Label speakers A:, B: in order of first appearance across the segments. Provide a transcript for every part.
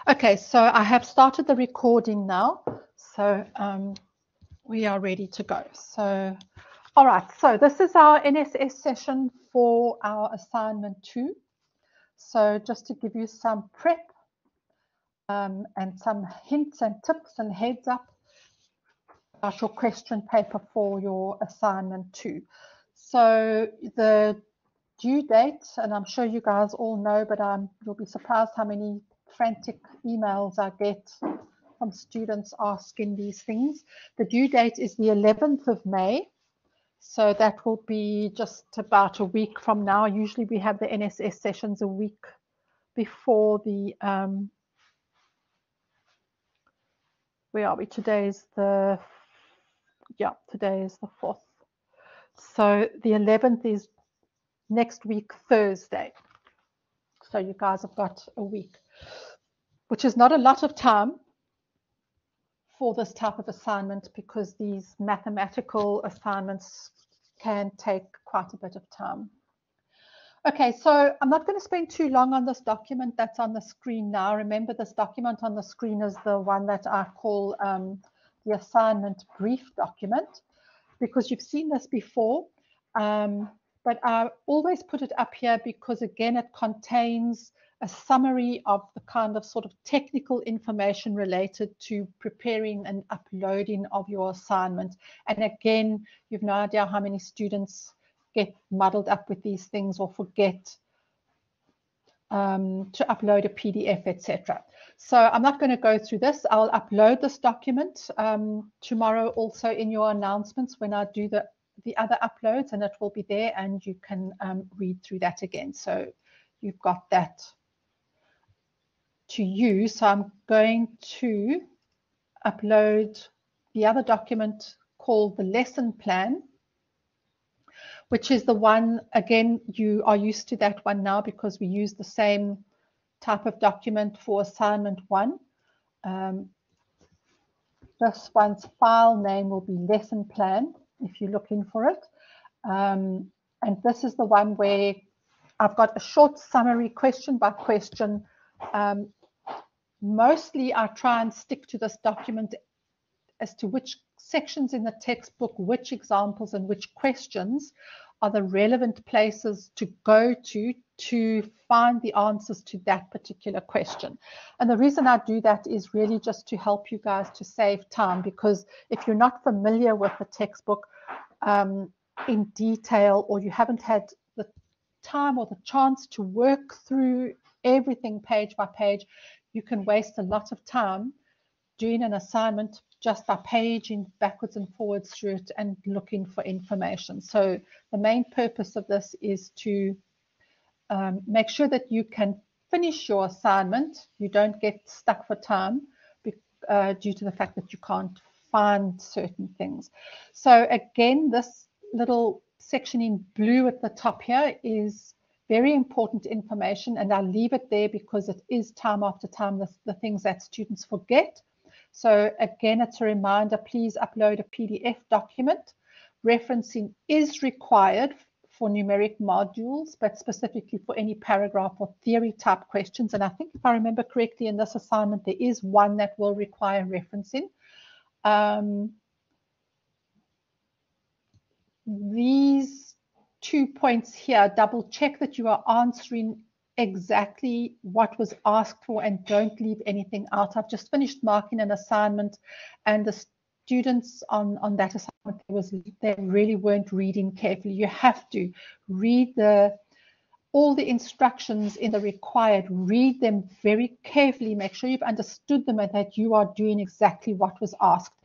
A: Okay, so I have started the recording now, so we are ready to go. So, all right, so this is our NSS session for our assignment 2. So just to give you some prep and some hints and tips and heads up about your question paper for your assignment 2. So the due date, and I'm sure you guys all know, but you'll be surprised how many frantic emails I get from students asking these things. The due date is the 11th of May. So that will be just about a week from now. Usually we have the NSS sessions a week before the, where are we? Today is the 4th. So the 11th is next week, Thursday. So you guys have got a week, which is not a lot of time for this type of assignment because these mathematical assignments can take quite a bit of time. Okay, so I'm not going to spend too long on this document that's on the screen now. Remember, this document on the screen is the one that I call the assignment brief document, because you've seen this before. But I always put it up here because, again, it contains a summary of the kind of sort of technical information related to preparing and uploading of your assignment. And again, you've no idea how many students get muddled up with these things or forget to upload a PDF, etc. So I'm not going to go through this. I'll upload this document tomorrow also in your announcements when I do the other uploads, and it will be there and you can read through that again. So you've got that to use. So I'm going to upload the other document called the lesson plan, which is the one, again, you are used to that one now because we use the same type of document for assignment 1. This one's file name will be lesson plan if you're looking for it. And this is the one where I've got a short summary question by question. Mostly I try and stick to this document as to which sections in the textbook, which examples and which questions are the relevant places to go to find the answers to that particular question. And the reason I do that is really just to help you guys to save time, because if you're not familiar with the textbook in detail, or you haven't had the time or the chance to work through everything page by page, you can waste a lot of time doing an assignment just by paging backwards and forwards through it and looking for information. So the main purpose of this is to make sure that you can finish your assignment. You don't get stuck for time due to the fact that you can't find certain things. So again, this little section in blue at the top here is very important information, and I'll leave it there because it is time after time the things that students forget. So again, it's a reminder, please upload a PDF document. Referencing is required for numeric modules, but specifically for any paragraph or theory type questions. And I think if I remember correctly, in this assignment, there is one that will require referencing. These 2 points here, double check that you are answering exactly what was asked for and don't leave anything out. I've just finished marking an assignment, and the students on that assignment, they really weren't reading carefully. You have to read all the instructions in the required, read them very carefully, make sure you've understood them and that you are doing exactly what was asked.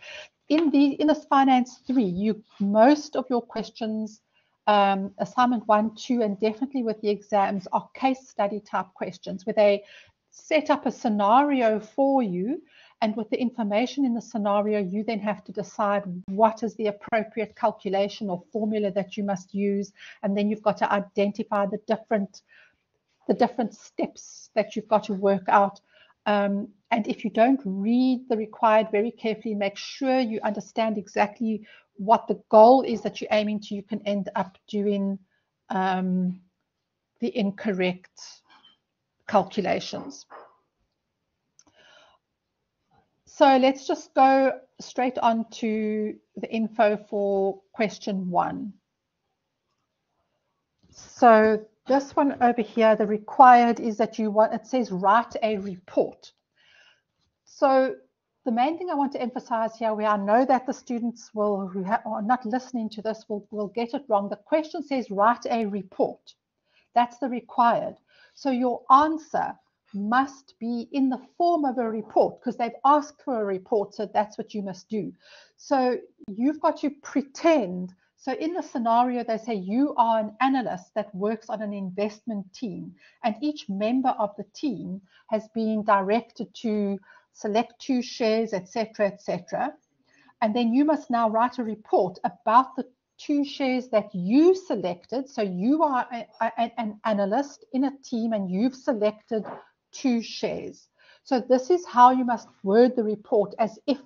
A: In this Finance 3, most of your questions, assignment 1, 2, and definitely with the exams, are case study type questions where they set up a scenario for you, and with the information in the scenario, you then have to decide what is the appropriate calculation or formula that you must use, and then you've got to identify the different steps that you've got to work out. And if you don't read the required very carefully, make sure you understand exactly what the goal is that you're aiming to, you can end up doing the incorrect calculations. So let's just go straight on to the info for question 1. So this one over here, the required is that it says write a report. So the main thing I want to emphasize here, where I know that the students who are not listening to this will get it wrong. The question says write a report. That's the required. So your answer must be in the form of a report, because they've asked for a report, so that's what you must do. So you've got to pretend. So in the scenario, they say you are an analyst that works on an investment team, and each member of the team has been directed to select 2 shares, etc., etc. And then you must now write a report about the 2 shares that you selected. So you are an analyst in a team and you've selected 2 shares. So this is how you must word the report, as if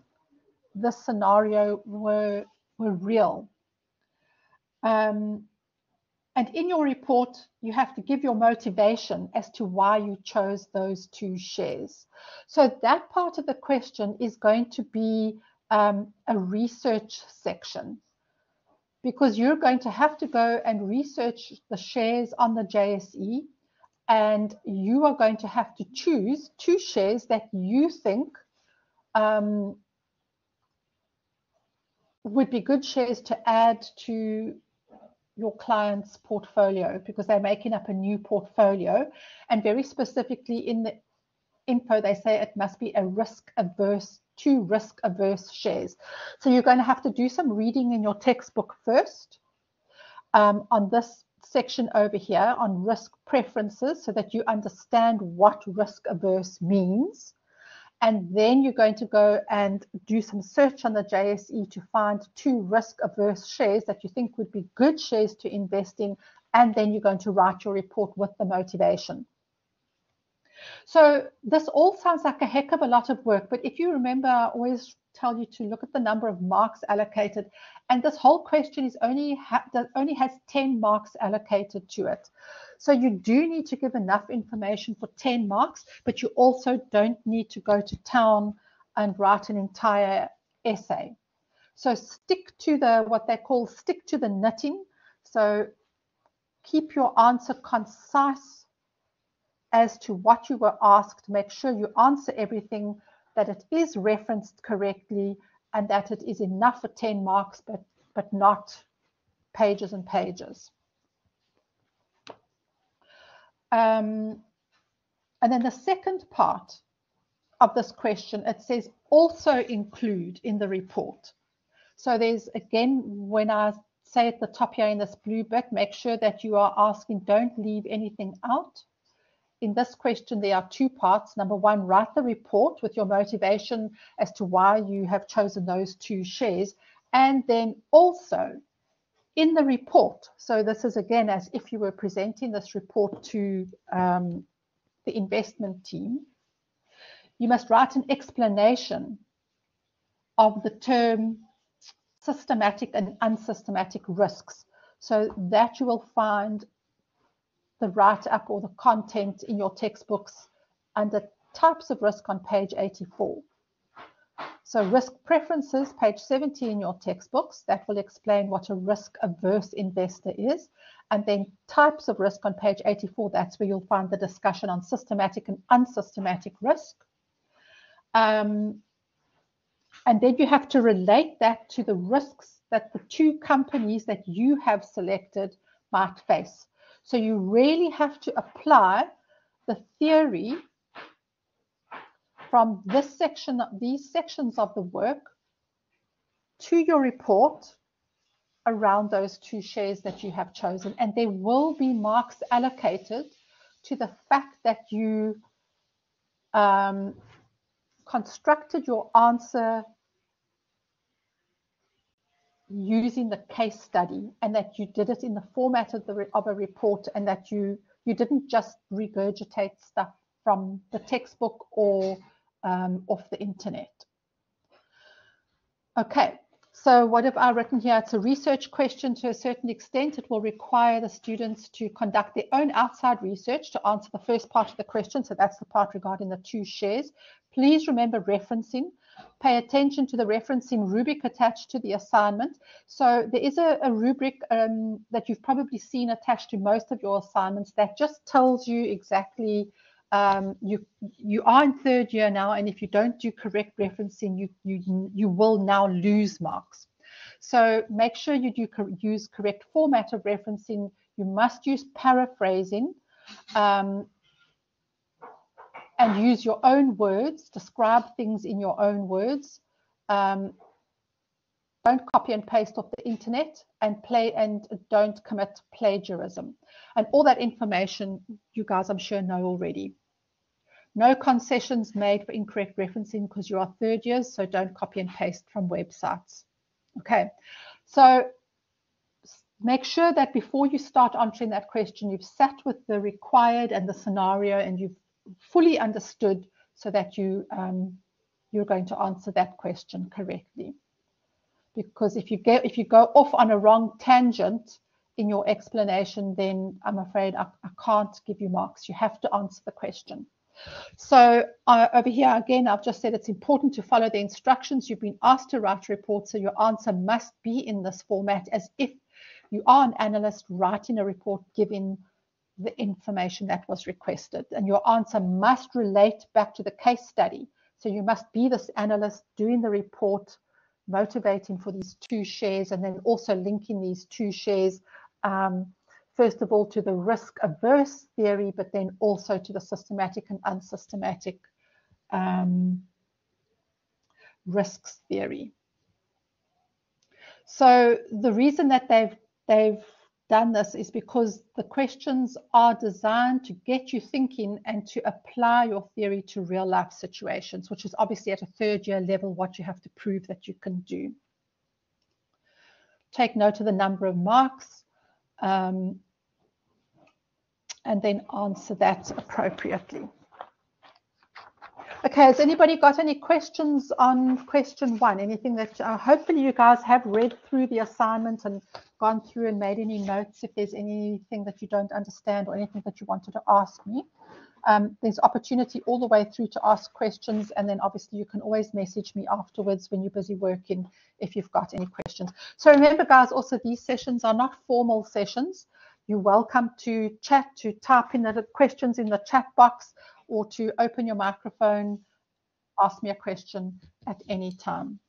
A: the scenario were real. And in your report, you have to give your motivation as to why you chose those 2 shares. So that part of the question is going to be a research section, because you're going to have to go and research the shares on the JSE, and you are going to have to choose 2 shares that you think would be good shares to add to your client's portfolio, because they're making up a new portfolio. And very specifically in the info, they say it must be a risk-averse, 2 risk-averse shares. So you're going to have to do some reading in your textbook first on this section over here on risk preferences, so that you understand what risk-averse means. And then you're going to go and do some search on the JSE to find 2 risk-averse shares that you think would be good shares to invest in, and then you're going to write your report with the motivation. So this all sounds like a heck of a lot of work, but if you remember, I always tell you to look at the number of marks allocated, and this whole question is only has 10 marks allocated to it. So you do need to give enough information for 10 marks, but you also don't need to go to town and write an entire essay. So stick to what they call stick to the knitting. So keep your answer concise as to what you were asked. Make sure you answer everything, that it is referenced correctly, and that it is enough for 10 marks, but not pages and pages. And then the second part of this question, it says also include in the report. So there's, again, when I say at the top here in this blue bit, make sure that you are asking, don't leave anything out. In this question, there are 2 parts. Number 1, write the report with your motivation as to why you have chosen those 2 shares. And then also in the report, so this is again as if you were presenting this report to the investment team, you must write an explanation of the term systematic and unsystematic risks, so that you will find the write-up or the content in your textbooks under types of risk on page 84. So risk preferences, page 70 in your textbooks, that will explain what a risk-averse investor is. And then types of risk on page 84, that's where you'll find the discussion on systematic and unsystematic risk. And then you have to relate that to the risks that the 2 companies that you have selected might face. So you really have to apply the theory from this section, these sections of the work, to your report around those 2 shares that you have chosen. And there will be marks allocated to the fact that you constructed your answer using the case study, and that you did it in the format of a report, and that you didn't just regurgitate stuff from the textbook or off the internet. Okay, so what have I written here? It's a research question to a certain extent. It will require the students to conduct their own outside research to answer the first part of the question. So that's the part regarding the 2 shares. Please remember referencing. Pay attention to the referencing rubric attached to the assignment. So there is a rubric that you've probably seen attached to most of your assignments that just tells you exactly you are in third year now, and if you don't do correct referencing, you will now lose marks. So make sure you do use correct format of referencing. You must use paraphrasing. And use your own words, describe things in your own words. Don't copy and paste off the internet, and don't commit plagiarism. And all that information you guys, I'm sure, know already. No concessions made for incorrect referencing because you are third years, so don't copy and paste from websites. Okay, so make sure that before you start answering that question, you've sat with the required and the scenario, and you've fully understood, so that you're going to answer that question correctly. Because if you go off on a wrong tangent in your explanation, then I'm afraid I can't give you marks. You have to answer the question. So over here again, I've just said it's important to follow the instructions. You've been asked to write a report, so your answer must be in this format, as if you are an analyst writing a report giving the information that was requested, and your answer must relate back to the case study. So you must be this analyst doing the report, motivating for these 2 shares, and then also linking these 2 shares, first of all to the risk averse theory, but then also to the systematic and unsystematic risks theory. So the reason that they've done this is because the questions are designed to get you thinking and to apply your theory to real life situations, which is obviously at a third year level what you have to prove that you can do. Take note of the number of marks and then answer that appropriately. Okay, has anybody got any questions on question 1? Anything that hopefully you guys have read through the assignment and gone through and made any notes if there's anything that you don't understand or anything that you wanted to ask me. There's opportunity all the way through to ask questions, and then obviously you can always message me afterwards when you're busy working if you've got any questions. So remember guys, also these sessions are not formal sessions. You're welcome to chat, to type in the questions in the chat box, or to open your microphone, ask me a question at any time.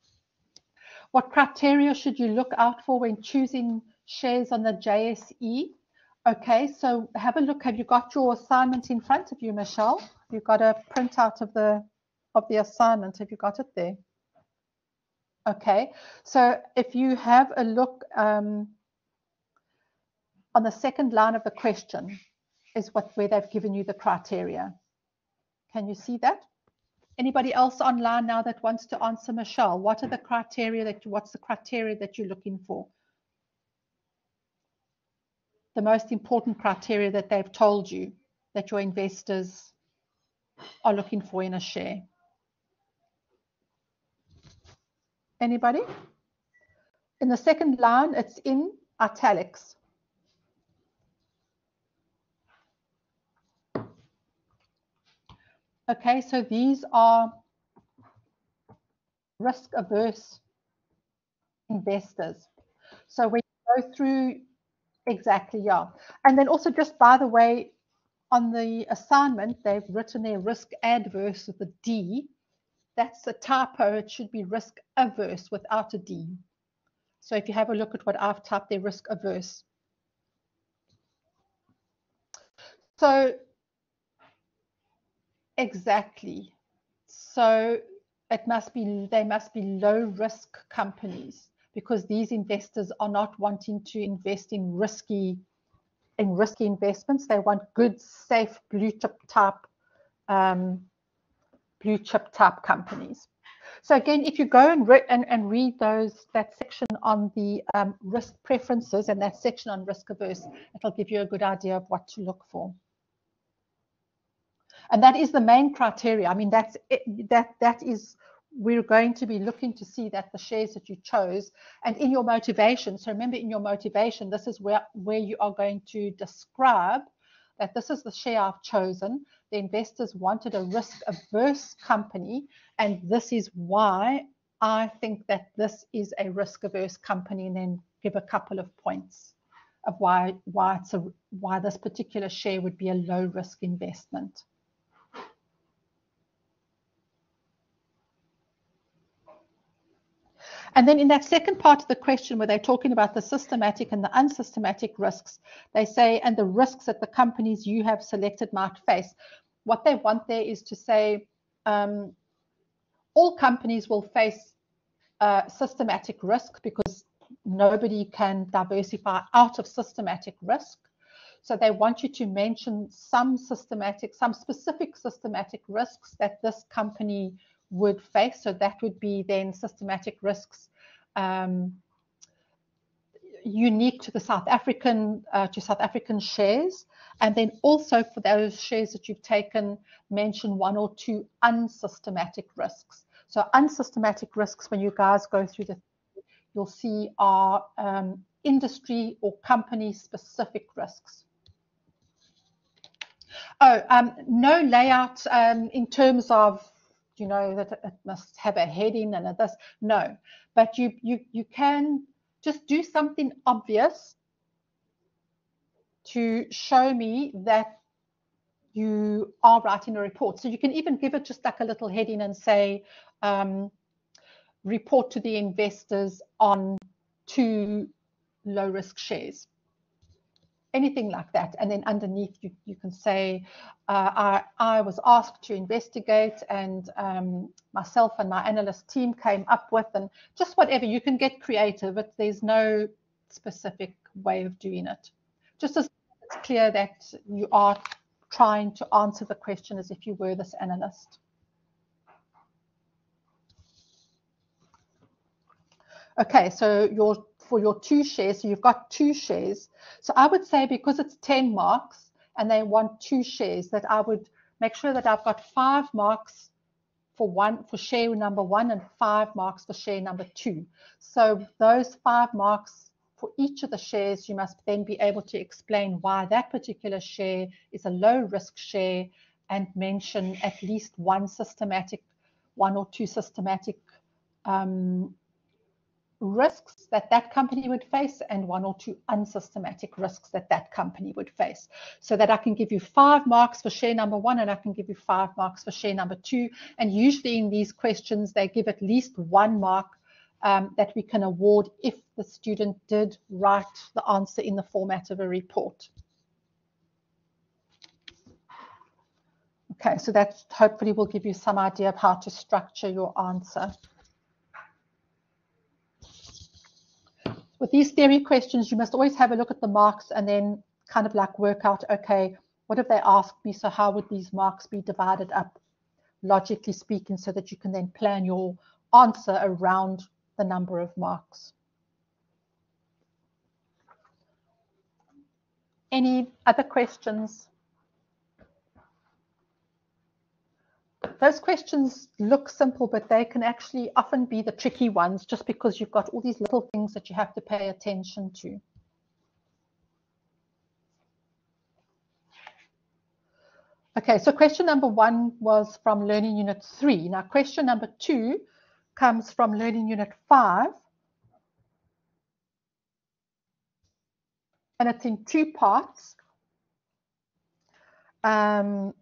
A: What criteria should you look out for when choosing shares on the JSE? Okay, so have a look. Have you got your assignment in front of you, Michelle? You've got a printout of the assignment. Have you got it there? Okay, so if you have a look on the second line of the question is where they've given you the criteria. Can you see that? Anybody else online now that wants to answer Michelle? What are the criteria what's the criteria that you're looking for? The most important criteria that they've told you that your investors are looking for in a share. Anybody? In the second line, it's in italics. Okay, so these are risk-averse investors. So when you go through, exactly, yeah. And then also, just by the way, on the assignment, they've written their risk adverse with a D. That's a typo. It should be risk averse without a D. So if you have a look at what I've typed, they're risk averse. So exactly. So they must be low risk companies, because these investors are not wanting to invest in risky investments. They want good, safe, blue chip type companies. So again, if you go and read that section on the risk preferences and that section on risk averse, it'll give you a good idea of what to look for. And that is the main criteria. I mean, that is, we're going to be looking to see that the shares that you chose, and in your motivation. So remember, in your motivation, this is where you are going to describe that this is the share I've chosen. the investors wanted a risk-averse company, and this is why I think that this is a risk-averse company, and then give a couple of points of why this particular share would be a low-risk investment. And then in that second part of the question, where they're talking about the systematic and the unsystematic risks, they say, and the risks that the companies you have selected might face. What they want there is to say all companies will face systematic risk, because nobody can diversify out of systematic risk. So they want you to mention some specific systematic risks that this company would face. So that would be then systematic risks unique to the South African shares, and then also for those shares that you've taken, mention one or two unsystematic risks. So unsystematic risks, when you guys go through you'll see are industry or company specific risks. No layout in terms of, you know, that it must have a heading and this. No, but you can just do something obvious to show me that you are writing a report. So you can even give it just like a little heading and say, report to the investors on 2 low-risk shares. Anything like that. And then underneath you can say, I was asked to investigate, and myself and my analyst team came up with, and just whatever. You can get creative. There's no specific way of doing it. Just as it's clear that you are trying to answer the question as if you were this analyst. Okay, so for your 2 shares, so you've got 2 shares. So I would say, because it's 10 marks and they want 2 shares, that I would make sure that I've got 5 marks for share number 1 and 5 marks for share number 2. So those 5 marks for each of the shares, you must then be able to explain why that particular share is a low risk share, and mention at least 1 or 2 systematic risks that company would face, and 1 or 2 unsystematic risks that company would face, so that I can give you 5 marks for share number 1 and I can give you 5 marks for share number 2. And usually in these questions they give at least 1 mark that we can award if the student did write the answer in the format of a report. Okay, so that hopefully will give you some idea of how to structure your answer. With these theory questions, you must always have a look at the marks and then kind of like work out, okay, what have they asked me? So how would these marks be divided up, logically speaking, so that you can then plan your answer around the number of marks. Any other questions? Those questions look simple, but they can actually often be the tricky ones, just because you've got all these little things that you have to pay attention to. Okay, so question number 1 was from Learning Unit 3. Now question number 2 comes from Learning Unit 5. And it's in 2 parts. Part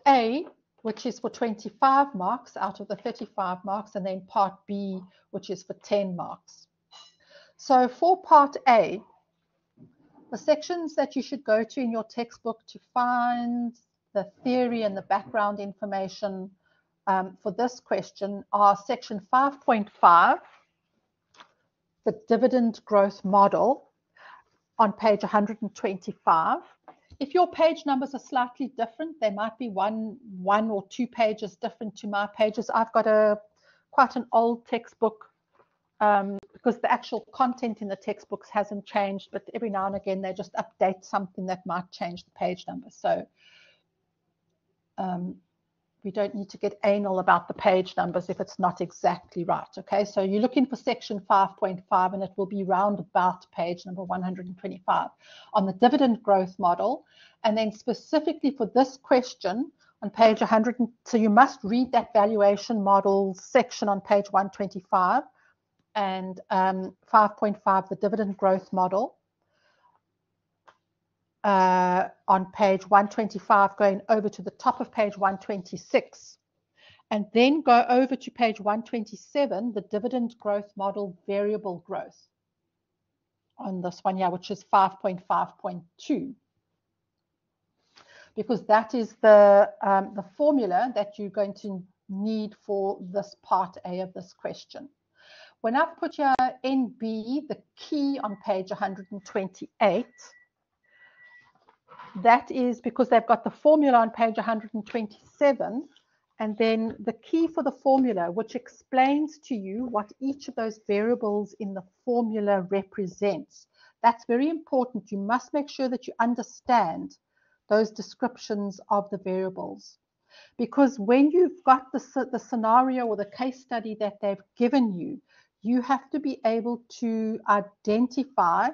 A: A, which is for 25 marks out of the 35 marks, and then part B, which is for 10 marks. So for part A, the sections that you should go to in your textbook to find the theory and the background information for this question are section 5.5, the dividend growth model, on page 125. If your page numbers are slightly different, they might be one or 2 pages different to my pages. I've got quite an old textbook because the actual content in the textbooks hasn't changed, but every now and again they just update something that might change the page number. So we don't need to get anal about the page numbers if it's not exactly right. Okay, so you're looking for section 5.5 and it will be round about page number 125 on the dividend growth model. And then specifically for this question on page 100, so you must read that valuation model section on page 125 and 5.5, the dividend growth model. On page 125, going over to the top of page 126, and then go over to page 127, the dividend growth model variable growth on this one here, which is 5.5.2, because that is the formula that you're going to need for this part A of this question. When I've put your NB, the key on page 128, that is because they've got the formula on page 127, and then the key for the formula, which explains to you what each of those variables in the formula represents. That's very important. You must make sure that you understand those descriptions of the variables, because when you've got the scenario or the case study that they've given you, you have to be able to identify.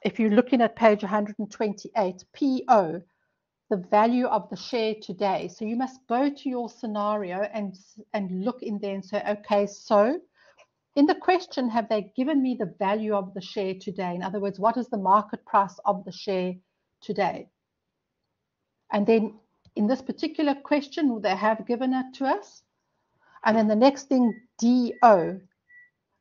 A: If you're looking at page 128, PO, the value of the share today. So you must go to your scenario and look in there and say, okay, so in the question, have they given me the value of the share today? In other words, what is the market price of the share today? And then in this particular question, they have given it to us. And then the next thing, DO.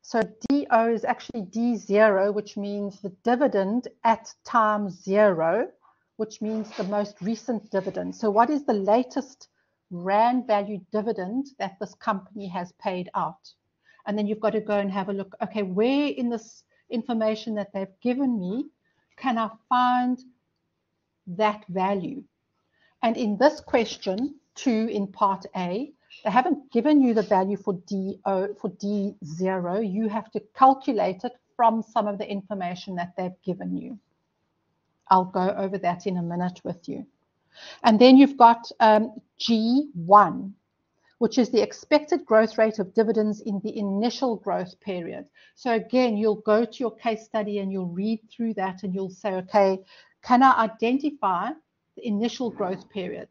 A: So DO is actually D0, which means the dividend at time 0, which means the most recent dividend. So what is the latest Rand value dividend that this company has paid out? And then you've got to go and have a look, okay, where in this information that they've given me can I find that value? And in this question, 2 in part A, they haven't given you the value for D0. You have to calculate it from some of the information that they've given you. I'll go over that in a minute with you. And then you've got G1, which is the expected growth rate of dividends in the initial growth period. So again, you'll go to your case study and you'll read through that and you'll say, okay, can I identify the initial growth period?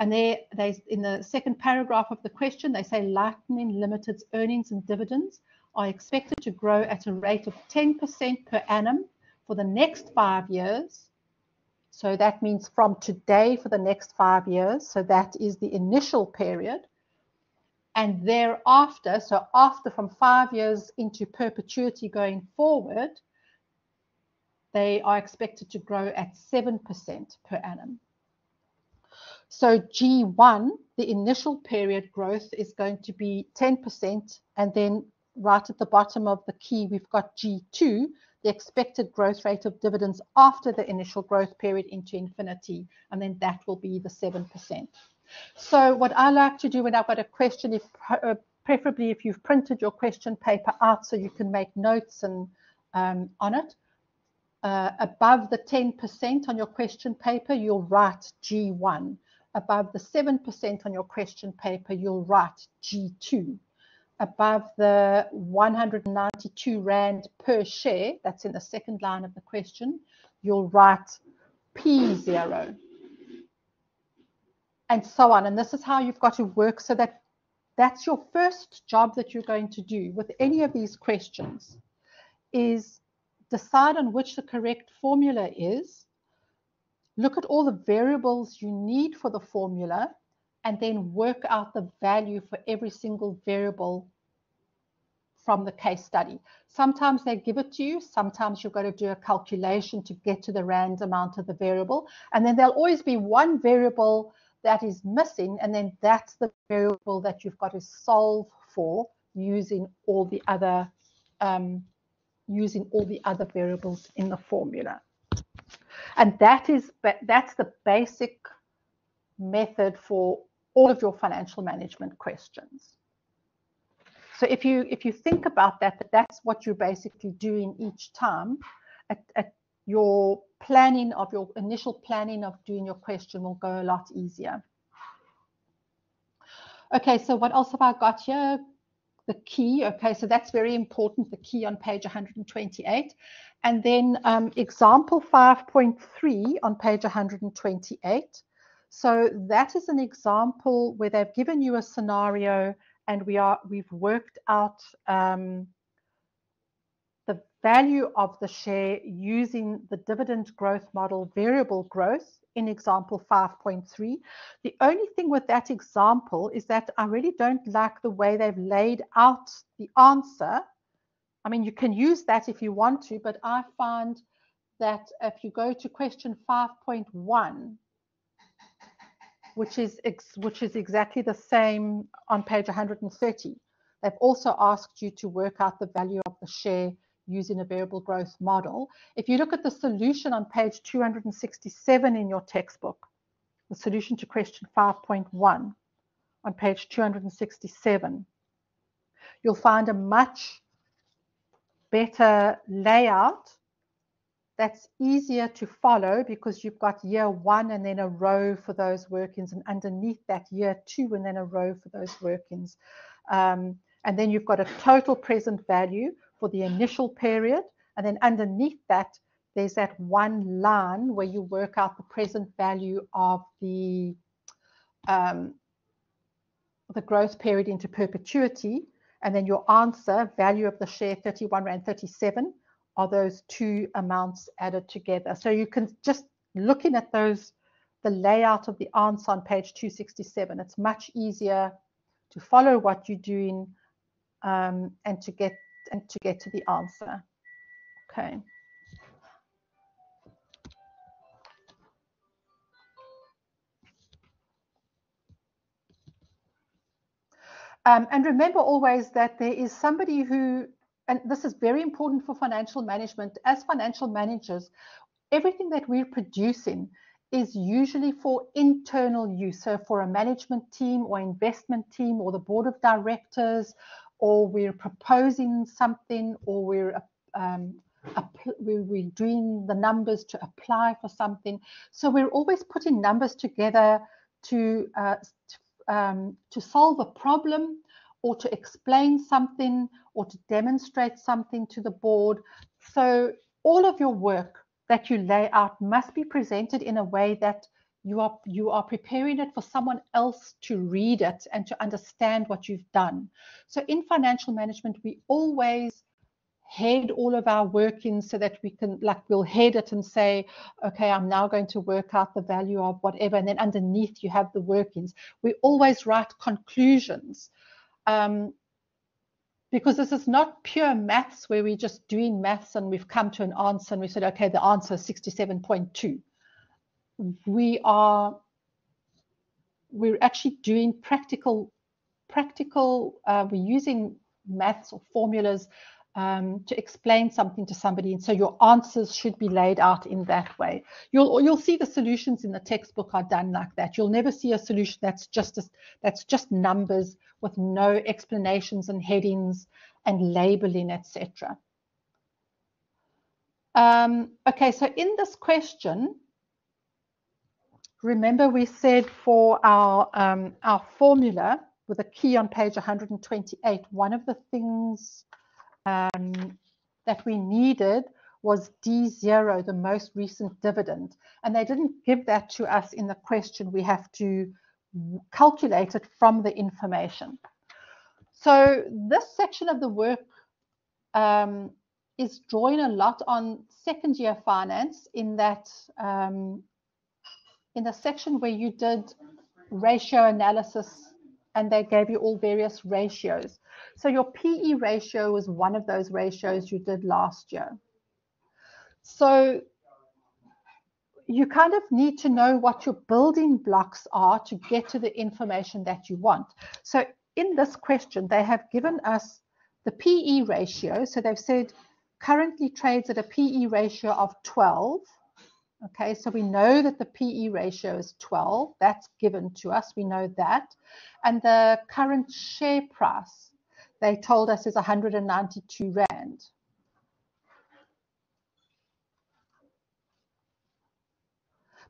A: And they in the second paragraph of the question, they say Lightning Limited's earnings and dividends are expected to grow at a rate of 10% per annum for the next 5 years. So that means from today for the next 5 years. So that is the initial period. And thereafter, so after from 5 years into perpetuity going forward, they are expected to grow at 7% per annum. So G1, the initial period growth is going to be 10%, and then right at the bottom of the key, we've got G2, the expected growth rate of dividends after the initial growth period into infinity, and then that will be the 7%. So what I like to do when I've got a question, preferably if you've printed your question paper out so you can make notes and on it, above the 10% on your question paper, you'll write G1. Above the 7% on your question paper, you'll write G2. Above the 192 Rand per share, that's in the second line of the question, you'll write P0. And so on. And this is how you've got to work, so that that's your first job that you're going to do with any of these questions, is decide on which the correct formula is, look at all the variables you need for the formula, and then work out the value for every single variable from the case study. Sometimes they give it to you, sometimes you've got to do a calculation to get to the Rand amount of the variable, and then there'll always be one variable that is missing, and then that's the variable that you've got to solve for using all the other variables in the formula. And that's the basic method for all of your financial management questions. So if you think about that, that's what you're basically doing each time, at your planning of your initial planning of doing your question will go a lot easier. Okay, so what else have I got here? The key. Okay, so that's very important, the key on page 128. And then example 5.3 on page 128. So that is an example where they've given you a scenario and we've worked out the value of the share using the dividend growth model variable growth in example 5.3. The only thing with that example is that I really don't like the way they've laid out the answer. I mean, you can use that if you want to, but I find that if you go to question 5.1, which is exactly the same on page 130, they've also asked you to work out the value of the share using a variable growth model. If you look at the solution on page 267 in your textbook, the solution to question 5.1 on page 267, you'll find a much better layout that's easier to follow because you've got year 1 and then a row for those workings, and underneath that year 2 and then a row for those workings. And then you've got a total present value for the initial period, and then underneath that there's that one line where you work out the present value of the growth period into perpetuity, and then your answer, value of the share 31.37 Rand, are those two amounts added together. So you can just, looking at those, the layout of the answer on page 267, it's much easier to follow what you're doing and to get to the answer. Okay. And remember always that there is somebody who, and this is very important for financial management, as financial managers, everything that we're producing is usually for internal use. So for a management team or investment team or the board of directors, or we're proposing something, or we're doing the numbers to apply for something. So we're always putting numbers together to solve a problem, or to explain something, or to demonstrate something to the board. So all of your work that you lay out must be presented in a way that you are preparing it for someone else to read it and to understand what you've done. So in financial management, we always head all of our workings so that we can, like, we'll head it and say, okay, I'm now going to work out the value of whatever, and then underneath you have the workings. We always write conclusions because this is not pure maths where we're just doing maths and we've come to an answer and we said, okay, the answer is 67.2. We're actually doing practical, we're using maths or formulas to explain something to somebody, and so your answers should be laid out in that way. You'll see the solutions in the textbook are done like that. You'll never see a solution that's just numbers with no explanations and headings and labeling, etc. Okay, so in this question, remember we said for our formula with a key on page 128, one of the things that we needed was D0, the most recent dividend. And they didn't give that to us in the question. We have to calculate it from the information. So this section of the work is drawing a lot on second year finance in that in the section where you did ratio analysis and they gave you all various ratios. So your PE ratio was one of those ratios you did last year. So you kind of need to know what your building blocks are to get to the information that you want. So in this question, they have given us the PE ratio. So they've said currently trades at a PE ratio of 12. Okay, so we know that the PE ratio is 12. That's given to us. We know that. And the current share price, they told us, is 192 Rand.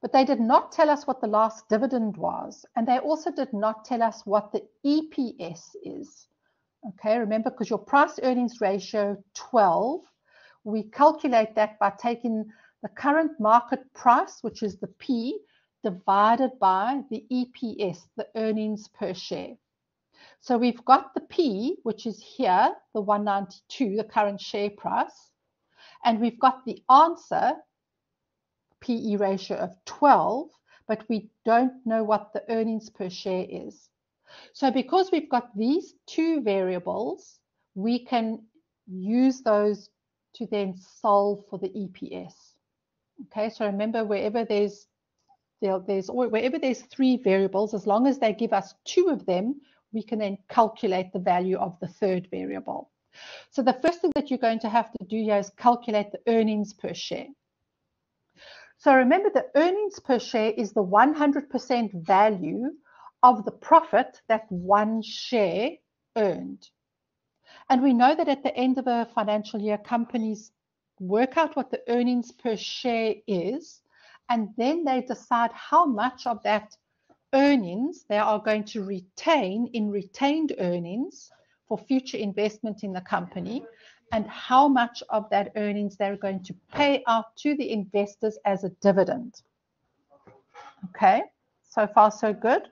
A: But they did not tell us what the last dividend was, and they also did not tell us what the EPS is. Okay, remember, because your price earnings ratio 12, we calculate that by taking the current market price, which is the P, divided by the EPS, the earnings per share. So we've got the P, which is here, the 192, the current share price, and we've got the answer, PE ratio of 12, but we don't know what the earnings per share is. So because we've got these two variables, we can use those to then solve for the EPS. Okay, so remember, wherever there's three variables, as long as they give us two of them, we can then calculate the value of the third variable. So the first thing that you're going to have to do here is calculate the earnings per share. So remember, the earnings per share is the 100% value of the profit that one share earned. And we know that at the end of a financial year, companies work out what the earnings per share is, and then they decide how much of that earnings they are going to retain in retained earnings for future investment in the company, and how much of that earnings they're going to pay out to the investors as a dividend. Okay, so far so good.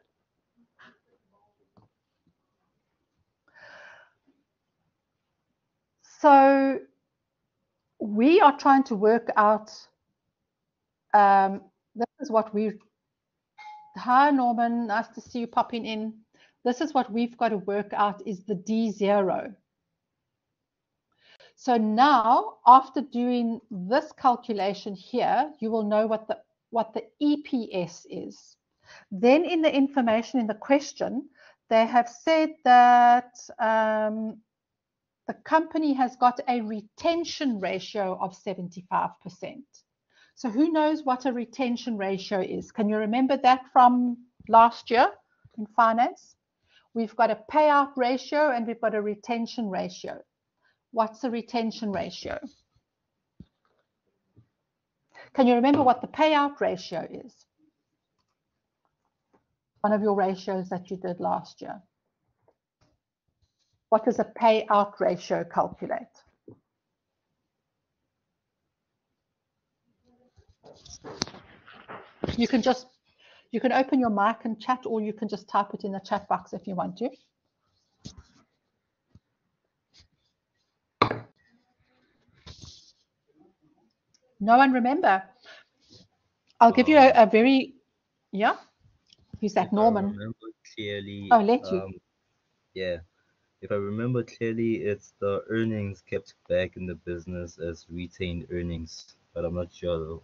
A: So we are trying to work out, this is what we've, hi Norman, nice to see you popping in. This is what we've got to work out, is the D0. So now, after doing this calculation here, you will know what the EPS is. Then in the information in the question, they have said that the company has got a retention ratio of 75%. So who knows what a retention ratio is? Can you remember that from last year in finance? We've got a payout ratio and we've got a retention ratio. What's the retention ratio? Can you remember what the payout ratio is? One of your ratios that you did last year. What does a payout ratio calculate? You can open your mic and chat, or you can just type it in the chat box if you want to. No one remember? I'll give you a very, yeah? Who's that, Norman?
B: I remember clearly.
A: Oh, let you.
B: Yeah. If I remember clearly, it's the earnings kept back in the business as retained earnings, but I'm not sure though.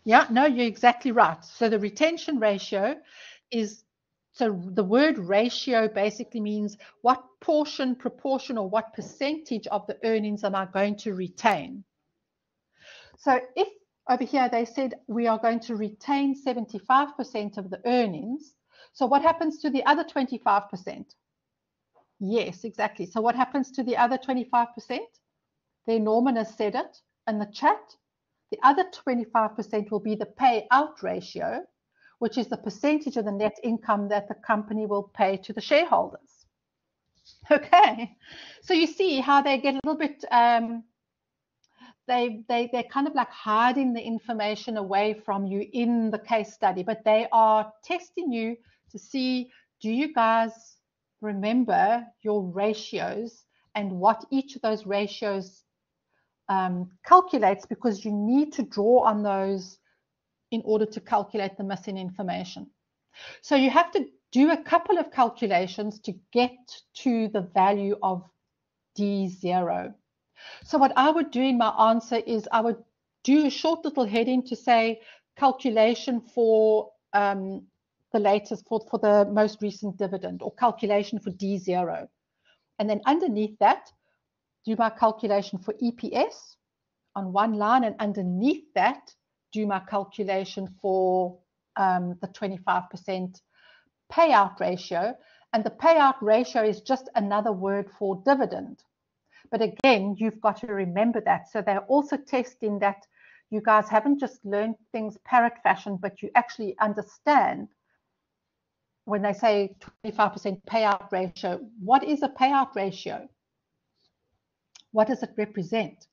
A: Yeah, no, you're exactly right. So the retention ratio is, so the word ratio basically means what portion, proportion, or what percentage of the earnings am I going to retain? So if over here they said we are going to retain 75% of the earnings, so what happens to the other 25%? Yes, exactly. So what happens to the other 25%? There, Norman has said it in the chat. The other 25% will be the payout ratio, which is the percentage of the net income that the company will pay to the shareholders. Okay, so you see how they get a little bit, they're kind of like hiding the information away from you in the case study, but they are testing you to see, do you guys remember your ratios and what each of those ratios calculates, because you need to draw on those in order to calculate the missing information. So you have to do a couple of calculations to get to the value of D0. So what I would do in my answer is I would do a short little heading to say calculation for the latest, for the most recent dividend, or calculation for D0. And then underneath that, do my calculation for EPS on one line, and underneath that, do my calculation for the 25% payout ratio. And the payout ratio is just another word for dividend. But again, you've got to remember that. So they're also testing that you guys haven't just learned things parrot fashion, but you actually understand when they say 25% payout ratio, what is a payout ratio? What does it represent?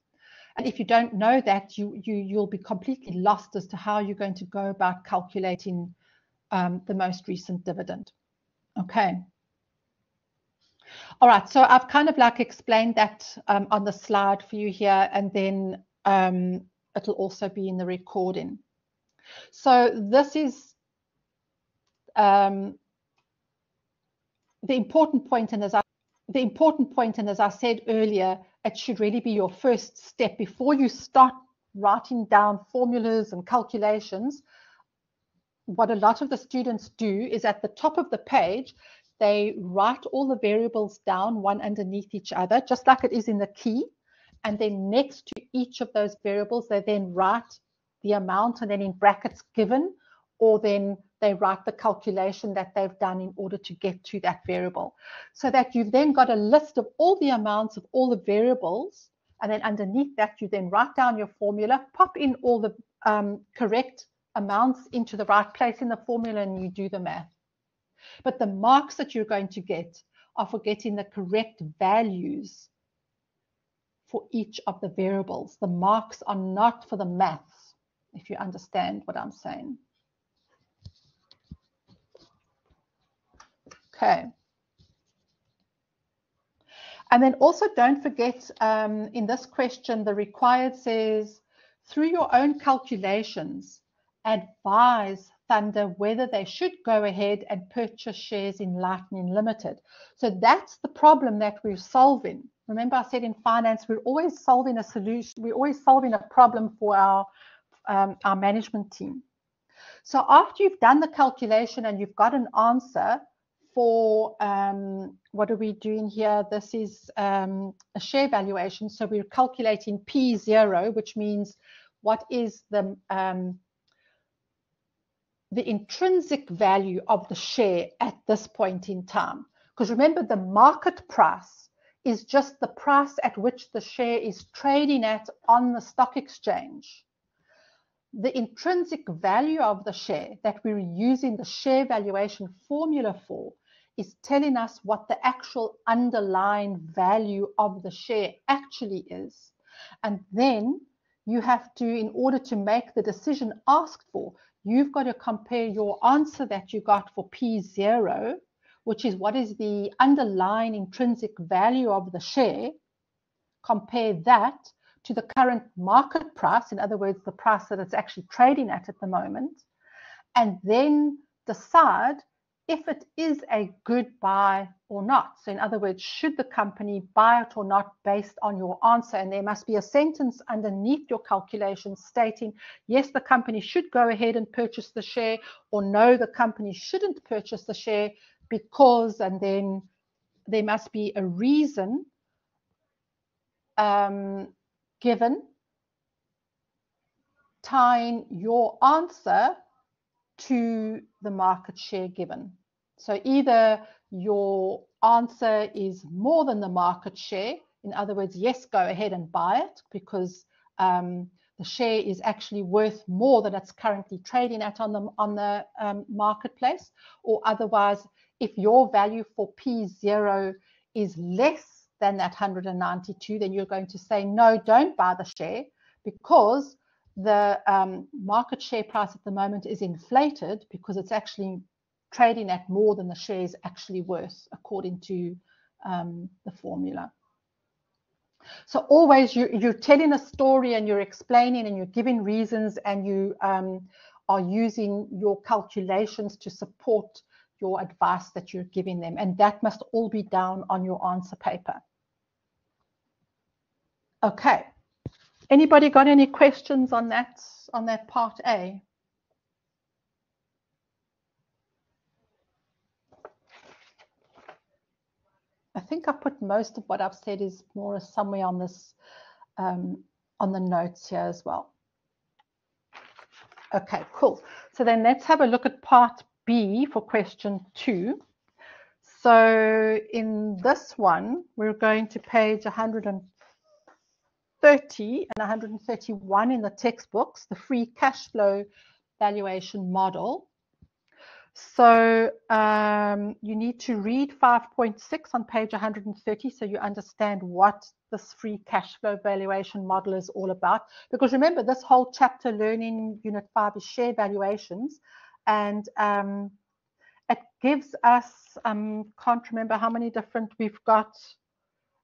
A: And if you don't know that, you'll be completely lost as to how you're going to go about calculating the most recent dividend. Okay. All right, so I've kind of like explained that on the slide for you here, and then it'll also be in the recording. So this is the important point, and as I said earlier, it should really be your first step before you start writing down formulas and calculations. What a lot of the students do is at the top of the page, they write all the variables down one underneath each other, just like it is in the key. And then next to each of those variables, they then write the amount and then in brackets given, or then they write the calculation that they've done in order to get to that variable. So that you've then got a list of all the amounts of all the variables. And then underneath that, you then write down your formula, pop in all the correct amounts into the right place in the formula, and you do the math. But the marks that you're going to get are for getting the correct values for each of the variables. The marks are not for the maths, if you understand what I'm saying. Okay. And then also don't forget in this question, the required says, through your own calculations, advise Thunder whether they should go ahead and purchase shares in Lightning Limited. So that's the problem that we're solving. Remember I said in finance, we're always solving a solution. We're always solving a problem for our management team. So after you've done the calculation and you've got an answer for, what are we doing here? This is a share valuation. So we're calculating P0, which means what is the intrinsic value of the share at this point in time. Because remember, the market price is just the price at which the share is trading at on the stock exchange. The intrinsic value of the share that we're using the share valuation formula for is telling us what the actual underlying value of the share actually is. And then you have to, in order to make the decision asked for, you've got to compare your answer that you got for P0, which is what is the underlying intrinsic value of the share, compare that to the current market price, in other words, the price that it's actually trading at the moment, and then decide if it is a good buy or not. So in other words, should the company buy it or not based on your answer? And there must be a sentence underneath your calculation stating, yes, the company should go ahead and purchase the share, or no, the company shouldn't purchase the share because, and then there must be a reason given tying your answer to the market share given. So either your answer is more than the market share, in other words, yes, go ahead and buy it because the share is actually worth more than it's currently trading at on the marketplace, or otherwise, if your value for P0 is less than that 192, then you're going to say, no, don't buy the share because the market share price at the moment is inflated because it's actually trading at more than the share is actually worth according to the formula. So always you're telling a story and you're explaining and you're giving reasons and you are using your calculations to support your advice that you're giving them, and that must all be down on your answer paper. Okay. Anybody got any questions on that part A? I think I put most of what I've said is more somewhere on this on the notes here as well. Okay, cool. So then let's have a look at part B for question 2. So in this one, we're going to page 100 and 130 and 131 in the textbooks, the free cash flow valuation model. So you need to read 5.6 on page 130 so you understand what this free cash flow valuation model is all about. Because remember, this whole chapter, Learning Unit 5, is share valuations. And it gives us, can't remember how many different we've got.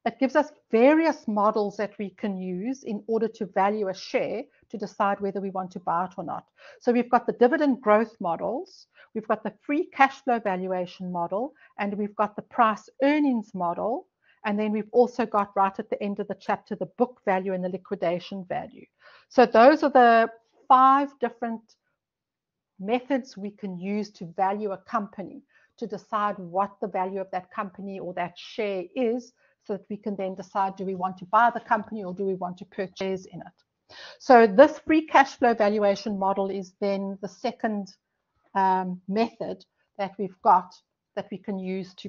A: It gives us various models that we can use in order to value a share to decide whether we want to buy it or not. So we've got the dividend growth models, we've got the free cash flow valuation model, and we've got the price earnings model. And then we've also got right at the end of the chapter, the book value and the liquidation value. So those are the 5 different methods we can use to value a company, to decide what the value of that company or that share is, so that we can then decide, do we want to buy the company or do we want to purchase in it. So this free cash flow valuation model is then the second method that we've got that we can use to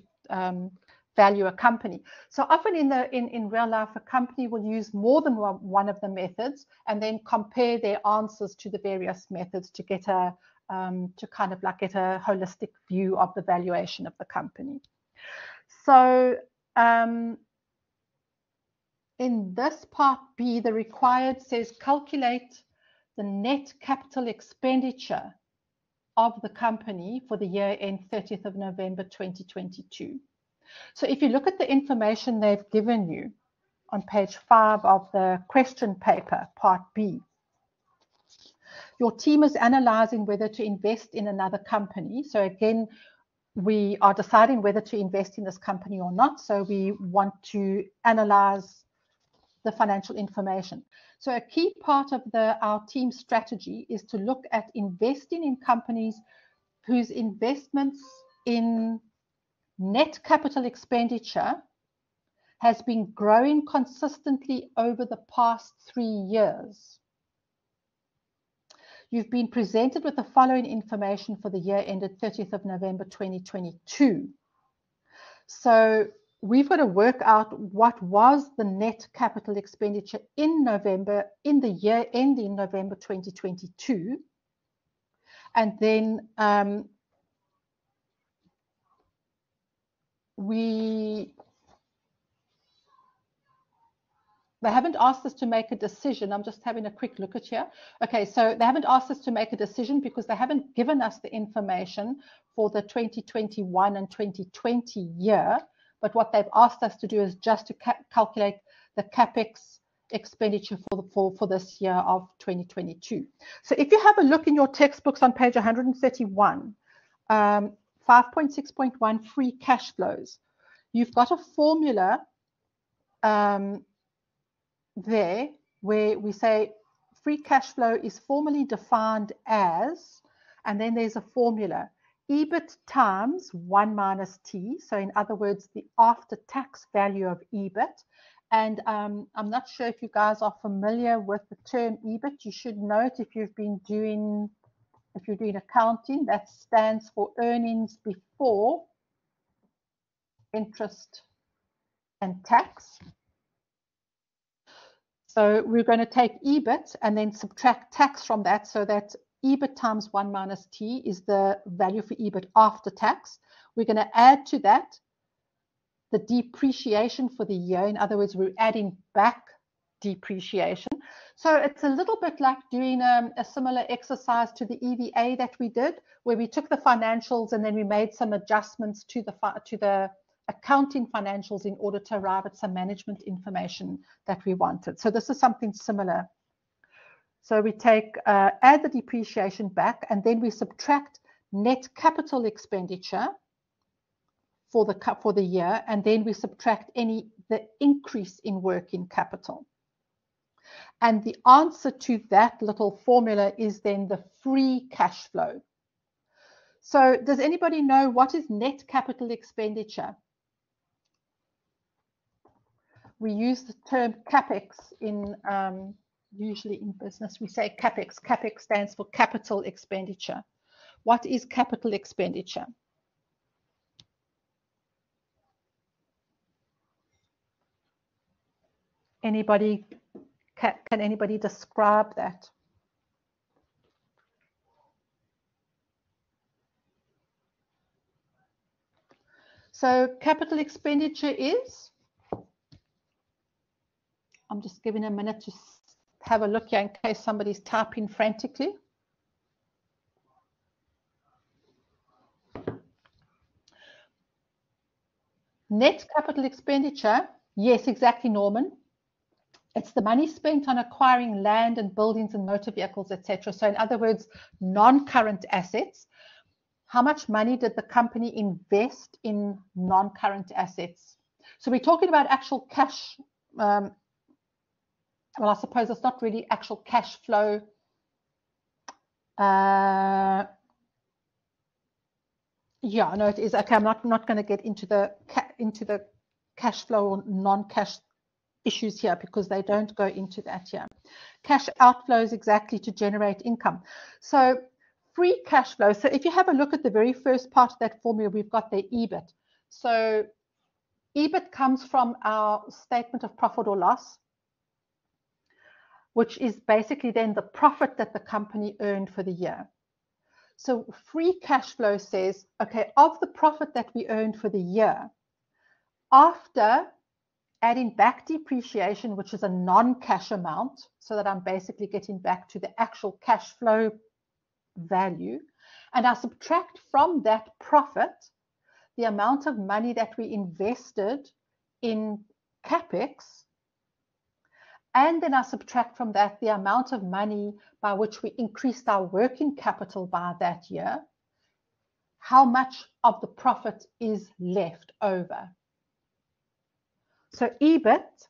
A: value a company. So often in real life, a company will use more than one of the methods and then compare their answers to the various methods to get a kind of like get a holistic view of the valuation of the company. So in this part B, the required says calculate the net capital expenditure of the company for the year end 30th of November 2022. So if you look at the information they've given you on page 5 of the question paper, part B, your team is analyzing whether to invest in another company. So again, we are deciding whether to invest in this company or not. So we want to analyze the financial information. So a key part of our team strategy is to look at investing in companies whose investments in net capital expenditure has been growing consistently over the past 3 years. You've been presented with the following information for the year ended 30th of November 2022. So we've got to work out what was the net capital expenditure in the year ending November 2022. And then they haven't asked us to make a decision. I'm just having a quick look at here. Okay, so they haven't asked us to make a decision because they haven't given us the information for the 2021 and 2020 year. But what they've asked us to do is just to calculate the CapEx expenditure for this year of 2022. So if you have a look in your textbooks on page 131, 5.6.1 free cash flows, you've got a formula there where we say free cash flow is formally defined as, and then there's a formula, EBIT times 1 minus T. So in other words, the after-tax value of EBIT. And I'm not sure if you guys are familiar with the term EBIT. You should know it if you're doing accounting. That stands for earnings before interest and tax. So we're going to take EBIT and then subtract tax from that, so that EBIT times 1 minus T is the value for EBIT after tax. We're going to add to that the depreciation for the year. In other words, we're adding back depreciation. So it's a little bit like doing a similar exercise to the EVA that we did, where we took the financials and then we made some adjustments to the accounting financials in order to arrive at some management information that we wanted. So this is something similar. So we add the depreciation back, and then we subtract net capital expenditure for the year, and then we subtract the increase in working capital. And the answer to that little formula is then the free cash flow. So does anybody know what is net capital expenditure? We use the term CapEx usually in business. We say CapEx. CapEx stands for capital expenditure. What is capital expenditure? Anybody Can anybody describe that? So capital expenditure is, I'm just giving a minute to have a look here in case somebody's typing frantically. Net capital expenditure, yes, exactly, Norman. It's the money spent on acquiring land and buildings and motor vehicles, etc. So in other words, non-current assets. How much money did the company invest in non-current assets? So we're talking about actual cash. Well, I suppose it's not really actual cash flow. Yeah, no, it is. Okay, I'm not going to get into the cash flow or non-cash issues here because they don't go into that here. Cash outflows exactly to generate income. So free cash flow. So if you have a look at the very first part of that formula, we've got the EBIT. So EBIT comes from our statement of profit or loss, which is basically then the profit that the company earned for the year. So free cash flow says, okay, of the profit that we earned for the year, after adding back depreciation, which is a non-cash amount, so that I'm basically getting back to the actual cash flow value, and I subtract from that profit the amount of money that we invested in capex, and then I subtract from that the amount of money by which we increased our working capital by that year, how much of the profit is left over. So EBIT,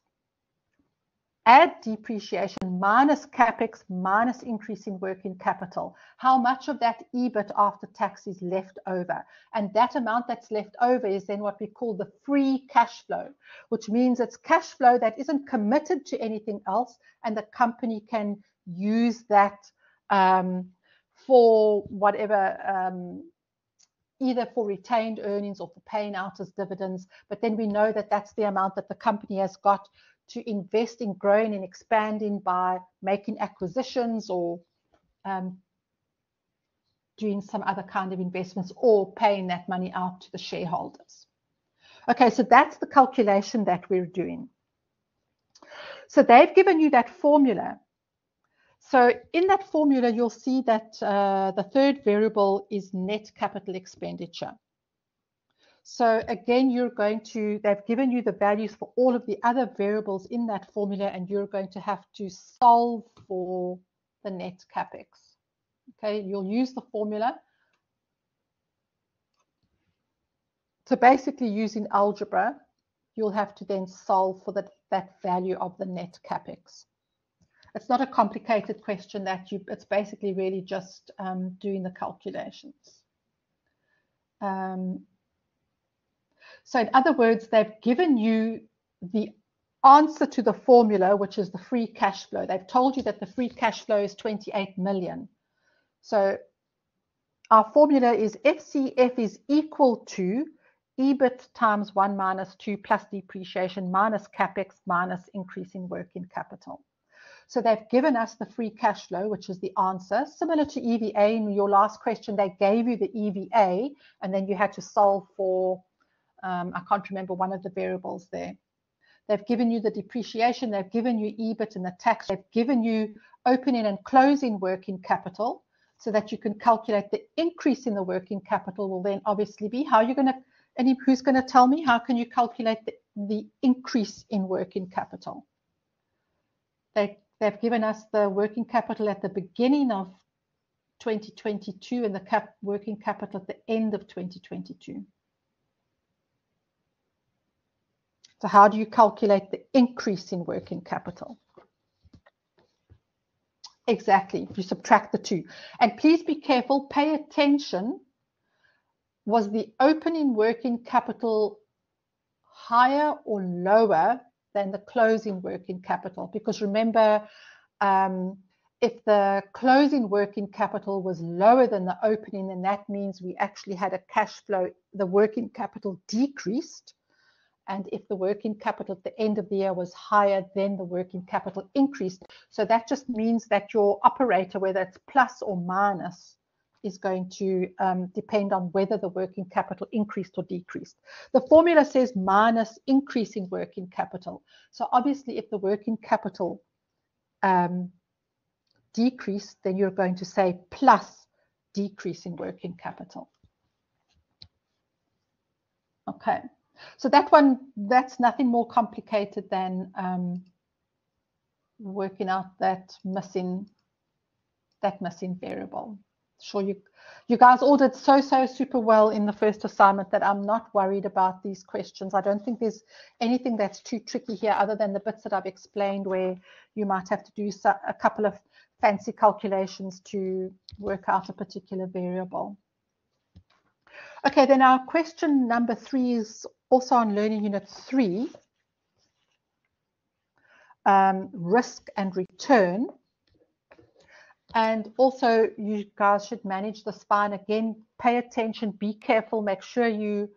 A: add depreciation minus capex minus increase in working capital. How much of that EBIT after tax is left over? And that amount that's left over is then what we call the free cash flow, which means it's cash flow that isn't committed to anything else, and the company can use that for whatever, either for retained earnings or for paying out as dividends. But then we know that that's the amount that the company has got to invest in growing and expanding by making acquisitions or doing some other kind of investments or paying that money out to the shareholders. Okay, so that's the calculation that we're doing. So they've given you that formula. So in that formula, you'll see that the third variable is net capital expenditure. So again, they've given you the values for all of the other variables in that formula, and you're going to have to solve for the net capex. Okay, you'll use the formula. So basically using algebra, you'll have to then solve for that value of the net capex. It's not a complicated question it's basically really just doing the calculations. So in other words, they've given you the answer to the formula, which is the free cash flow. They've told you that the free cash flow is 28 million. So our formula is FCF is equal to EBIT times 1 minus 2 plus depreciation minus capex minus increase in working capital. So they've given us the free cash flow, which is the answer. Similar to EVA, in your last question, they gave you the EVA, and then you had to solve for, I can't remember one of the variables there. They've given you the depreciation, they've given you EBIT and the tax, they've given you opening and closing working capital so that you can calculate the increase in the working capital will then obviously be how you're going to, who's going to tell me how can you calculate the increase in working capital? They've given us the working capital at the beginning of 2022 and the working capital at the end of 2022. So how do you calculate the increase in working capital? Exactly, you subtract the two. And please be careful, pay attention. Was the opening working capital higher or lower than the closing working capital? Because remember, if the closing working capital was lower than the opening, then that means we actually had a cash flow, the working capital decreased. And if the working capital at the end of the year was higher, then the working capital increased. So that just means that your operator, whether it's plus or minus, is going to depend on whether the working capital increased or decreased. The formula says minus increasing working capital. So obviously if the working capital decreased, then you're going to say plus decreasing working capital. Okay, so that one, that's nothing more complicated than working out that missing variable. Sure, you guys all did so super well in the first assignment that I'm not worried about these questions. I don't think there's anything that's too tricky here other than the bits that I've explained where you might have to do a couple of fancy calculations to work out a particular variable. Okay, then our question number 3 is also on Learning Unit 3, risk and return. And also, you guys should manage the spine. Again, pay attention, be careful, make sure you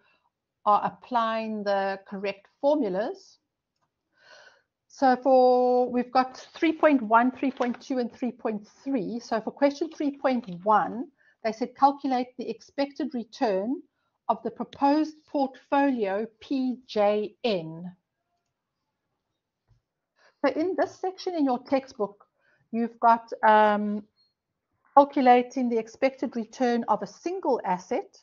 A: are applying the correct formulas. So we've got 3.1, 3.2, and 3.3. So for question 3.1, they said calculate the expected return of the proposed portfolio PJN. So in this section in your textbook, you've got calculating the expected return of a single asset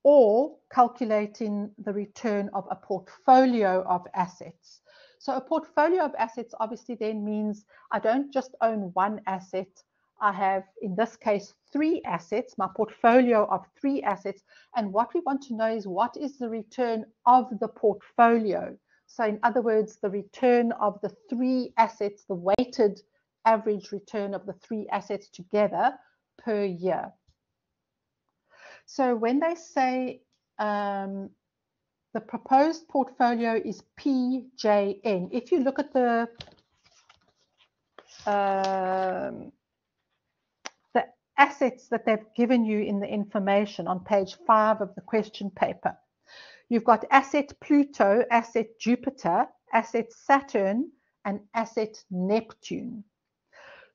A: or calculating the return of a portfolio of assets. So a portfolio of assets obviously then means I don't just own one asset. I have, in this case, 3 assets, my portfolio of 3 assets. And what we want to know is what is the return of the portfolio. So in other words, the return of the 3 assets, the weighted average return of the 3 assets together per year. So when they say the proposed portfolio is PJN, if you look at the assets that they've given you in the information on page 5 of the question paper, you've got asset Pluto, asset Jupiter, asset Saturn, and asset Neptune.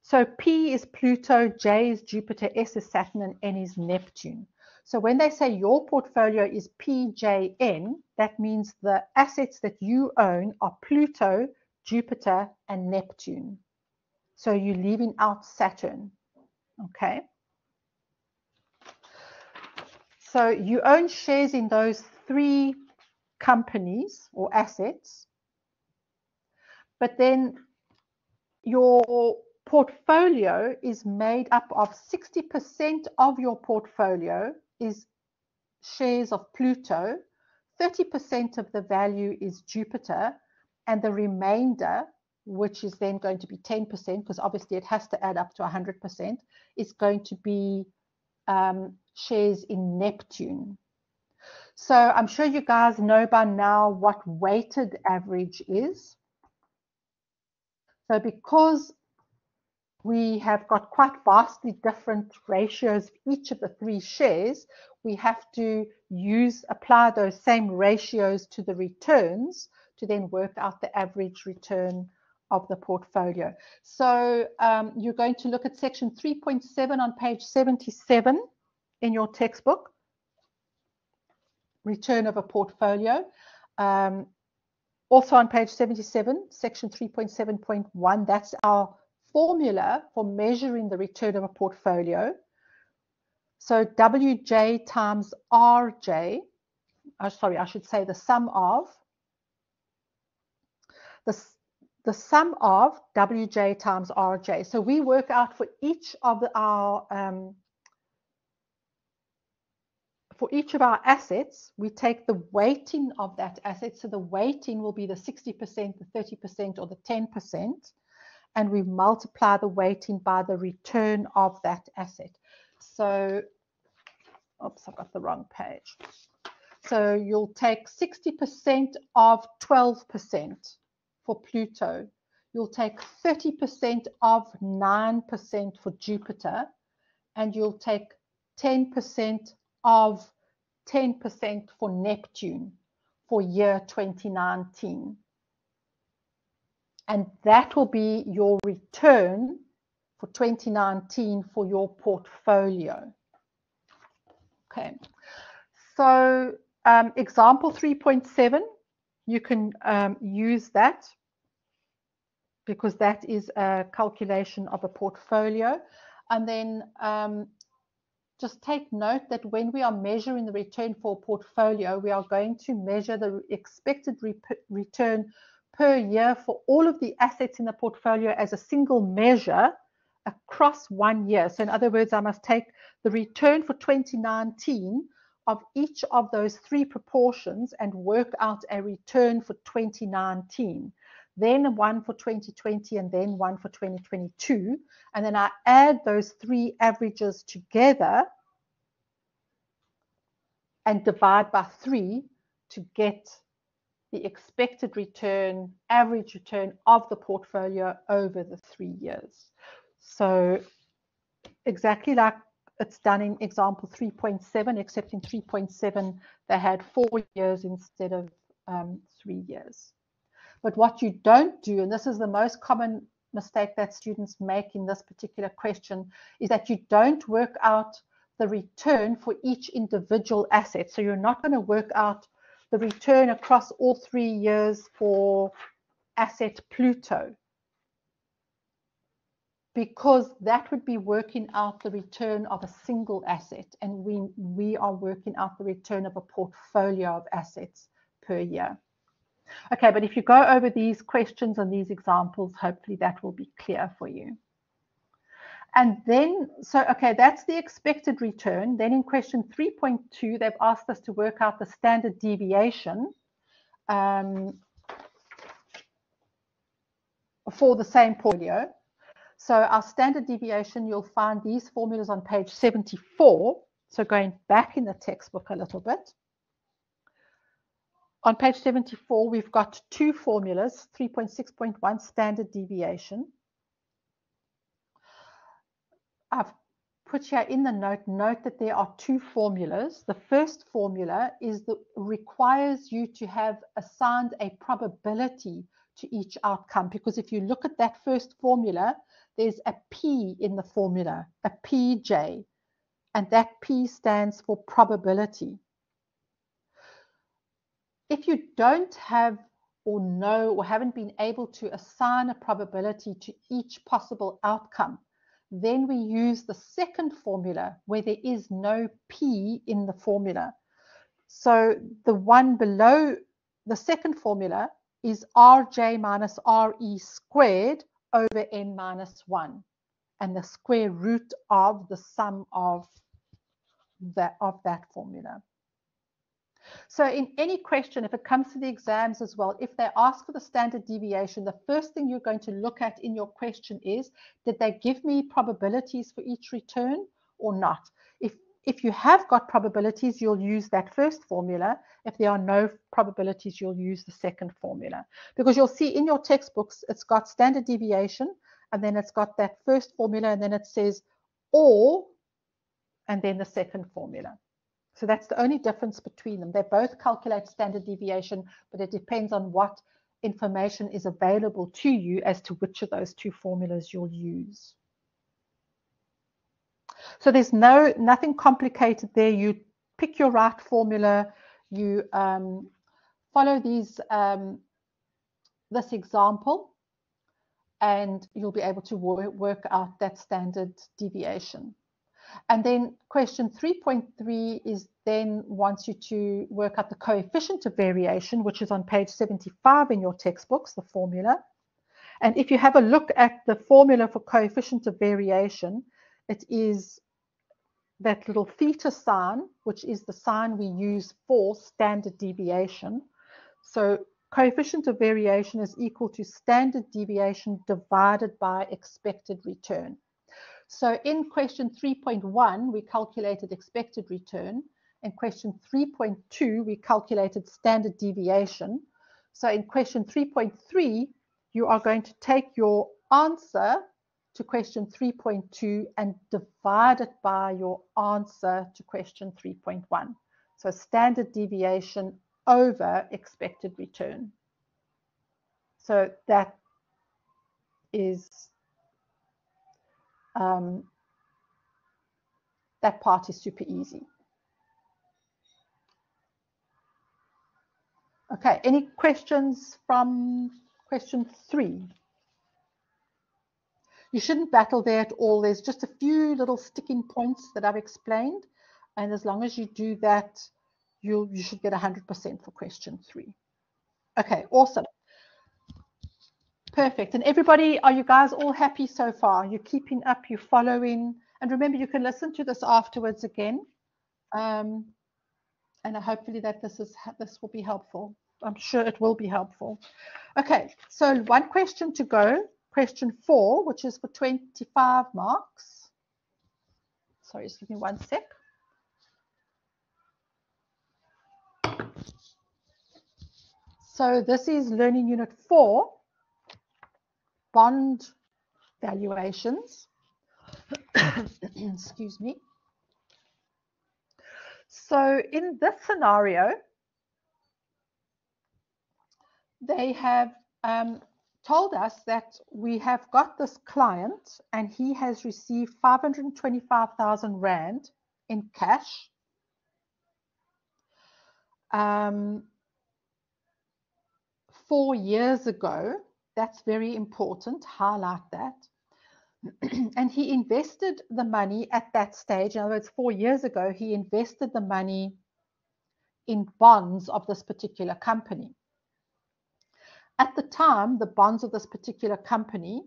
A: So P is Pluto, J is Jupiter, S is Saturn, and N is Neptune. So when they say your portfolio is PJN, that means the assets that you own are Pluto, Jupiter, and Neptune. So you're leaving out Saturn. Okay. So you own shares in those 3 companies or assets, but then your portfolio is made up of 60% of your portfolio is shares of Pluto, 30% of the value is Jupiter, and the remainder, which is then going to be 10%, because obviously it has to add up to 100%, is going to be shares in Neptune. So I'm sure you guys know by now what weighted average is. So because we have got quite vastly different ratios for each of the 3 shares, we have to apply those same ratios to the returns to then work out the average return of the portfolio. So you're going to look at section 3.7 on page 77 in your textbook, return of a portfolio. Also on page 77, section 3.7.1, that's our formula for measuring the return of a portfolio. So WJ times RJ, sorry, I should say the sum of WJ times RJ. So we work out for each of our assets, we take the weighting of that asset. So the weighting will be the 60%, the 30%, or the 10. And we multiply the weighting by the return of that asset. So, oops, I've got the wrong page. So you'll take 60% of 12% for Pluto. You'll take 30% of 9% for Jupiter. And you'll take 10% of 10% for Neptune. for year 2019. And that will be your return for 2019 for your portfolio. Okay, so example 3.7, you can use that because that is a calculation of a portfolio. And then just take note that when we are measuring the return for a portfolio, we are going to measure the expected return per year for all of the assets in the portfolio as a single measure across 1 year. So in other words, I must take the return for 2019 of each of those three proportions and work out a return for 2019, then one for 2020, and then one for 2022. And then I add those three averages together and divide by 3 to get the expected return, average return of the portfolio over the 3 years. So exactly like it's done in example 3.7, except in 3.7 they had 4 years instead of 3 years. But what you don't do, and this is the most common mistake that students make in this particular question, is that you don't work out the return for each individual asset. So you're not going to work out the return across all 3 years for asset Pluto, because that would be working out the return of a single asset, and we are working out the return of a portfolio of assets per year. Okay, but if you go over these questions and these examples, hopefully that will be clear for you. And then, so, okay, that's the expected return. Then in question 3.2, they've asked us to work out the standard deviation for the same portfolio. So our standard deviation, you'll find these formulas on page 74. So going back in the textbook a little bit. On page 74, we've got two formulas, 3.6.1 standard deviation. I've put here in the note that there are two formulas. The first formula is requires you to have assigned a probability to each outcome, because if you look at that first formula, there's a P in the formula, a PJ, and that P stands for probability. If you don't have or know or haven't been able to assign a probability to each possible outcome, then we use the second formula where there is no P in the formula. So the one below the second formula is RJ minus RE squared over N minus 1, and the square root of the sum of that formula. So in any question, if it comes to the exams as well, if they ask for the standard deviation, the first thing you're going to look at in your question is, did they give me probabilities for each return or not? If you have got probabilities, you'll use that first formula. If there are no probabilities, you'll use the second formula. Because you'll see in your textbooks, it's got standard deviation, and then it's got that first formula, and then it says or, and then the second formula. So that's the only difference between them. They both calculate standard deviation, but it depends on what information is available to you as to which of those two formulas you'll use. So there's nothing complicated there. You pick your right formula, you follow these this example, and you'll be able to work out that standard deviation. And then question 3.3 is then wants you to work out the coefficient of variation, which is on page 75 in your textbooks, the formula. And if you have a look at the formula for coefficient of variation, it is that little theta sign, which is the sign we use for standard deviation. So coefficient of variation is equal to standard deviation divided by expected return. So in question 3.1, we calculated expected return. In question 3.2, we calculated standard deviation. So in question 3.3, you are going to take your answer to question 3.2 and divide it by your answer to question 3.1. So standard deviation over expected return. So that is that part is super easy. Okay, any questions from question 3? You shouldn't battle there at all. There's just a few little sticking points that I've explained, and as long as you do that, you should get 100% for question 3. Okay, awesome. Perfect. And everybody, are you guys all happy so far? You're keeping up, you're following, and remember, you can listen to this afterwards again. And hopefully that this will be helpful. I'm sure it will be helpful. Okay, so one question to go. Question 4, which is for 25 marks. Sorry, just give me one sec. So this is learning unit 4, bond valuations. Excuse me. So in this scenario, they have told us that we have got this client and he has received 525,000 Rand in cash. 4 years ago. That's very important, highlight that. And he invested the money at that stage. In other words, 4 years ago, he invested the money in bonds of this particular company. At the time, the bonds of this particular company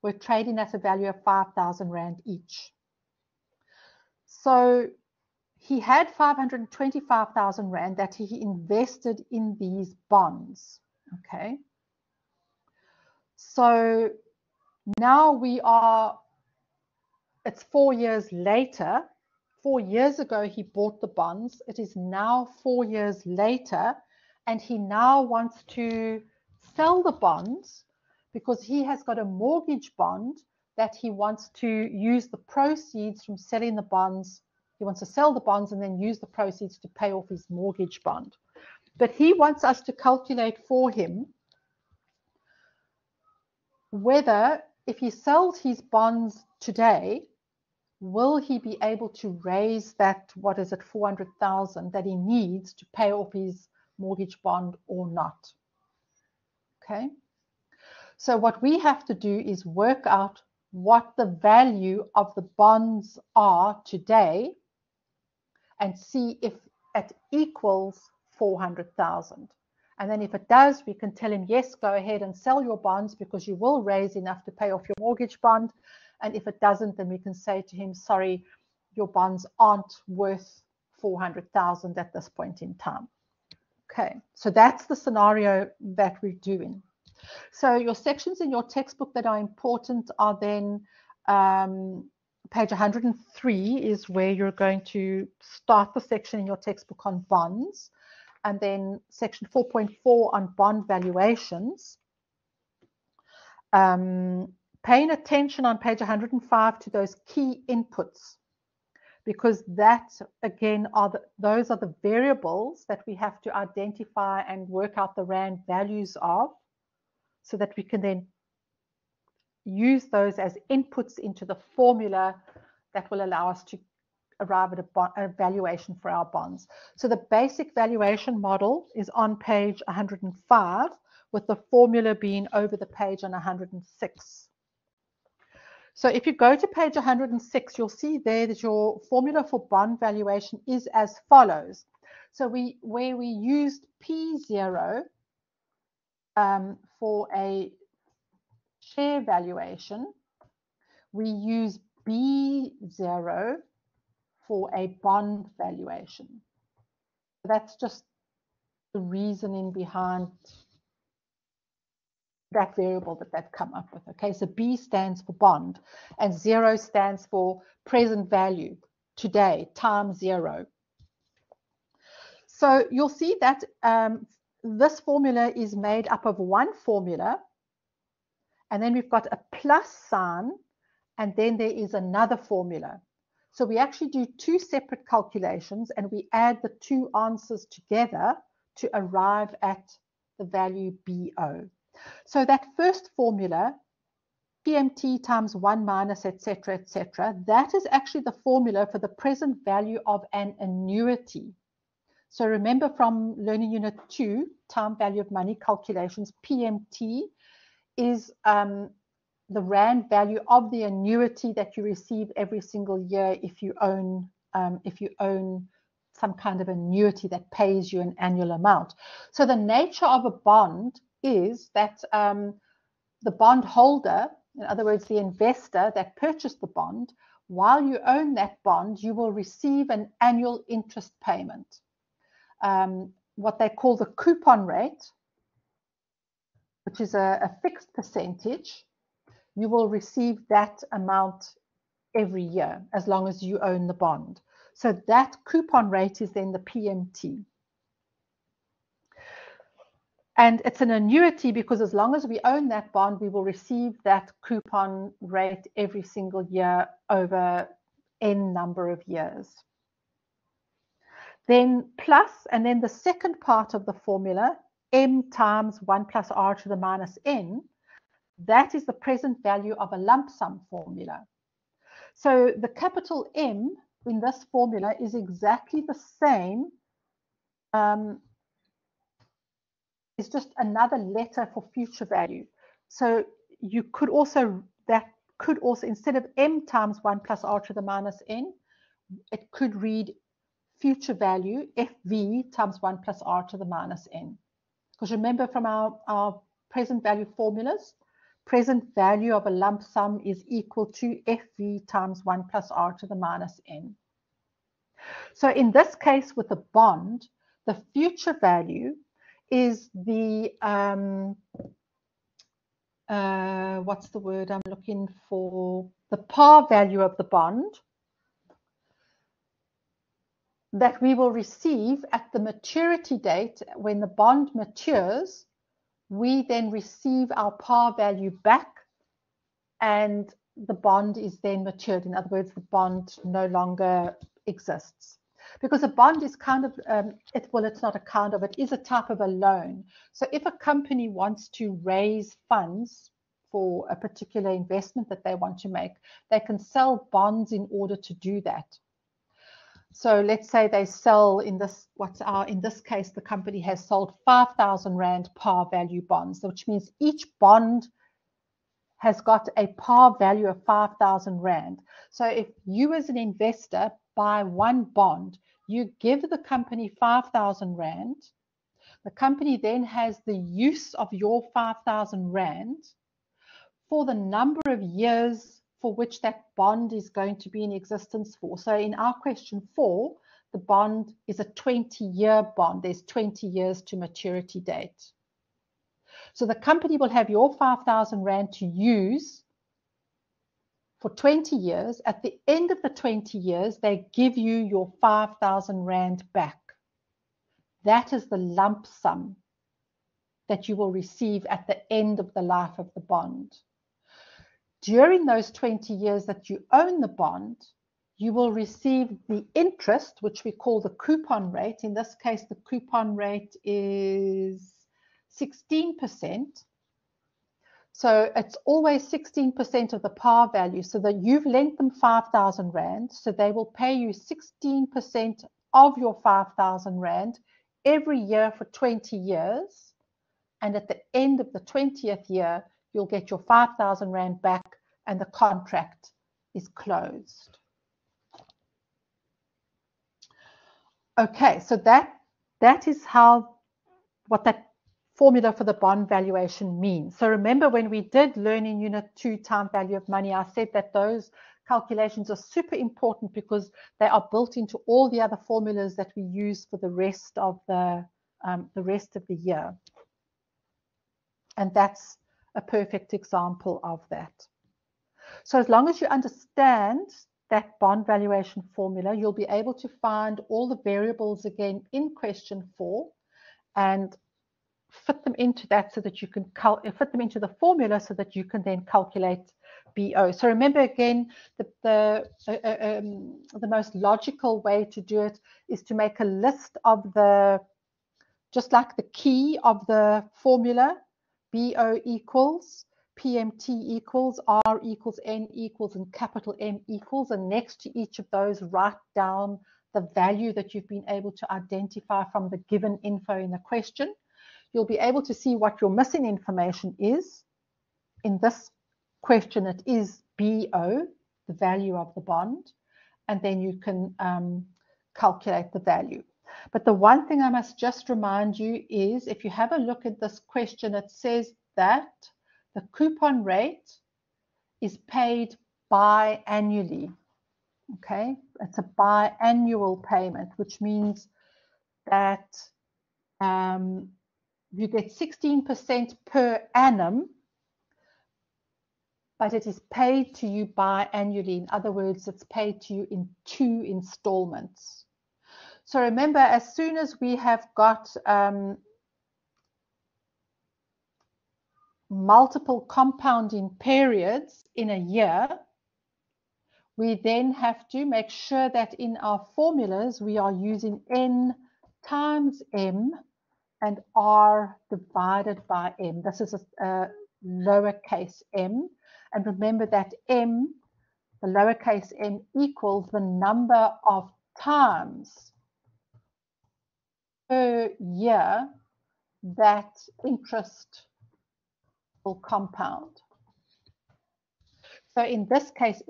A: were trading at a value of 5,000 Rand each. So he had 525,000 Rand that he invested in these bonds. Okay. So now it's 4 years later. 4 years ago, he bought the bonds. It is now 4 years later, and he now wants to sell the bonds because he has got a mortgage bond that he wants to use the proceeds from selling the bonds. He wants to sell the bonds and then use the proceeds to pay off his mortgage bond. But he wants us to calculate for him whether, if he sells his bonds today, will he be able to raise that, 400,000 that he needs to pay off his mortgage bond or not? Okay. So what we have to do is work out what the value of the bonds are today and see if it equals 400,000. And then if it does, we can tell him, yes, go ahead and sell your bonds because you will raise enough to pay off your mortgage bond. And if it doesn't, then we can say to him, sorry, your bonds aren't worth 400,000 at this point in time. Okay, so that's the scenario that we're doing. So your sections in your textbook that are important are then page 103 is where you're going to start the section in your textbook on bonds. And then section 4.4 on bond valuations. Paying attention on page 105 to those key inputs, because that, again, those are the variables that we have to identify and work out the Rand values of, so that we can then use those as inputs into the formula that will allow us to arrive at a valuation for our bonds. So the basic valuation model is on page 105, with the formula being over the page on 106. So if you go to page 106, you'll see there that your formula for bond valuation is as follows. So where we used P0 for a share valuation, we use B0 for a bond valuation. That's just the reasoning behind that variable that come up with. Okay, so B stands for bond and 0 stands for present value, today, times 0. So you'll see that this formula is made up of one formula, and then we've got a plus sign, and then there is another formula. So we actually do two separate calculations and we add the two answers together to arrive at the value BO. So that first formula, PMT times 1 minus etc., that is actually the formula for the present value of an annuity. So remember from Learning Unit 2, time value of money calculations, PMT is the rand value of the annuity that you receive every single year if you own some kind of annuity that pays you an annual amount. So the nature of a bond is that the bond holder, in other words, the investor that purchased the bond, while you own that bond, you will receive an annual interest payment. What they call the coupon rate, which is a fixed percentage, you will receive that amount every year as long as you own the bond. So that coupon rate is then the PMT. And it's an annuity because as long as we own that bond, we will receive that coupon rate every single year over N number of years. Then plus, and then the second part of the formula, M times 1 plus R to the minus N, that is the present value of a lump sum formula. So the capital M in this formula is exactly the same. It's just another letter for future value. So you could also, that could also, instead of M times 1 plus R to the minus N, it could read future value FV times 1 plus R to the minus N. Because remember from our present value formulas, present value of a lump sum is equal to FV times 1 plus R to the minus N. So in this case with a bond, the future value is the, what's the word I'm looking for? The par value of the bond that we will receive at the maturity date. When the bond matures, we then receive our par value back and the bond is then matured. In other words, the bond no longer exists. Because a bond is kind of, it's not a kind of, it is a type of a loan. So if a company wants to raise funds for a particular investment that they want to make, they can sell bonds in order to do that. So let's say they sell in this, in this case, the company has sold 5,000 Rand par value bonds, which means each bond has got a par value of 5,000 Rand. So if you as an investor buy one bond, you give the company 5,000 Rand. The company then has the use of your 5,000 Rand for the number of years for which that bond is going to be in existence for. So in our question 4, the bond is a 20-year bond. There's 20 years to maturity date. So the company will have your 5,000 Rand to use for 20 years. At the end of the 20 years, they give you your 5,000 Rand back. That is the lump sum that you will receive at the end of the life of the bond. During those 20 years that you own the bond, you will receive the interest, which we call the coupon rate. In this case, the coupon rate is 16%. So it's always 16% of the par value, so that you've lent them 5,000 Rand. So they will pay you 16% of your 5,000 Rand every year for 20 years. And at the end of the 20th year, you'll get your 5,000 Rand back and the contract is closed. Okay, so that is what that formula for the bond valuation means. So remember when we did learn in Unit 2 time value of money, I said that those calculations are super important because they are built into all the other formulas that we use for the rest of the year. And that's a perfect example of that. So as long as you understand that bond valuation formula, you'll be able to find all the variables again in question 4 and fit them into that so that you can fit them into the formula so that you can then calculate BO. So remember again, the most logical way to do it is to make a list of the just like the key of the formula, BO equals, PMT equals, R equals, N equals, and capital M equals. And next to each of those, write down the value that you've been able to identify from the given info in the question. You'll be able to see what your missing information is. In this question, it is BO, the value of the bond, and then you can calculate the value. But the one thing I must just remind you is, if you have a look at this question, it says that the coupon rate is paid biannually. Okay, it's a biannual payment, which means that you get 16% per annum, but it is paid to you biannually. In other words, it's paid to you in 2 installments. So remember, as soon as we have got multiple compounding periods in a year, we then have to make sure that in our formulas we are using N times M and R divided by M. This is a lowercase m. And remember that M, the lowercase m, equals the number of times per year that interest will compound. So in this case,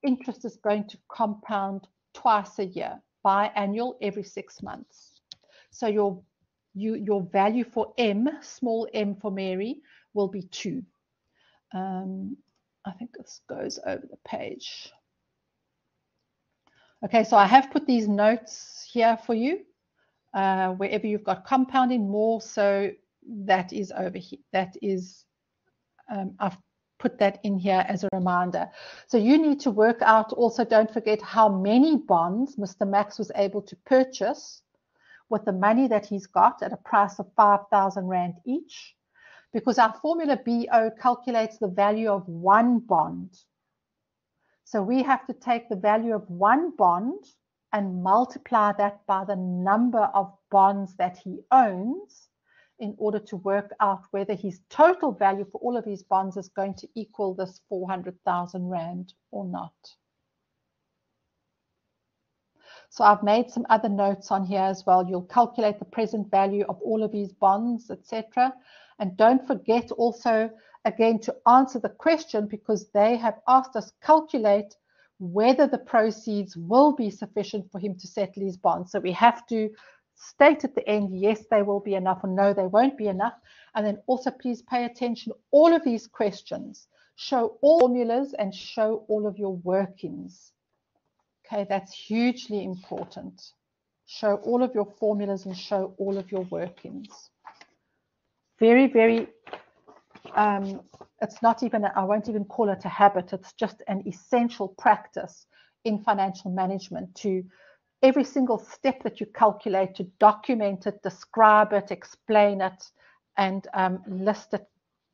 A: interest is going to compound twice a year, biannual, every 6 months. So your value for M, small m for Mary, will be 2. I think this goes over the page. Okay, so I have put these notes here for you. Wherever you've got compounding more, so that is over here. That is, I've put that in here as a reminder. So you need to work out also, don't forget how many bonds Mr. Max was able to purchase with the money that he's got at a price of 5,000 Rand each, because our formula BO calculates the value of 1 bond. So we have to take the value of 1 bond and multiply that by the number of bonds that he owns in order to work out whether his total value for all of his bonds is going to equal this 400,000 Rand or not. So I've made some other notes on here as well. You'll calculate the present value of all of these bonds, etc. And don't forget also, again, to answer the question, because they have asked us calculate whether the proceeds will be sufficient for him to settle his bonds. So we have to state at the end, yes, they will be enough, or no, they won't be enough. And then also please pay attention. All of these questions show all formulas and show all of your workings. Okay, that's hugely important. Show all of your formulas and show all of your workings. Very, very, it's not even, I won't even call it a habit. It's just an essential practice in financial management to every single step that you calculate, to document it, describe it, explain it, and list it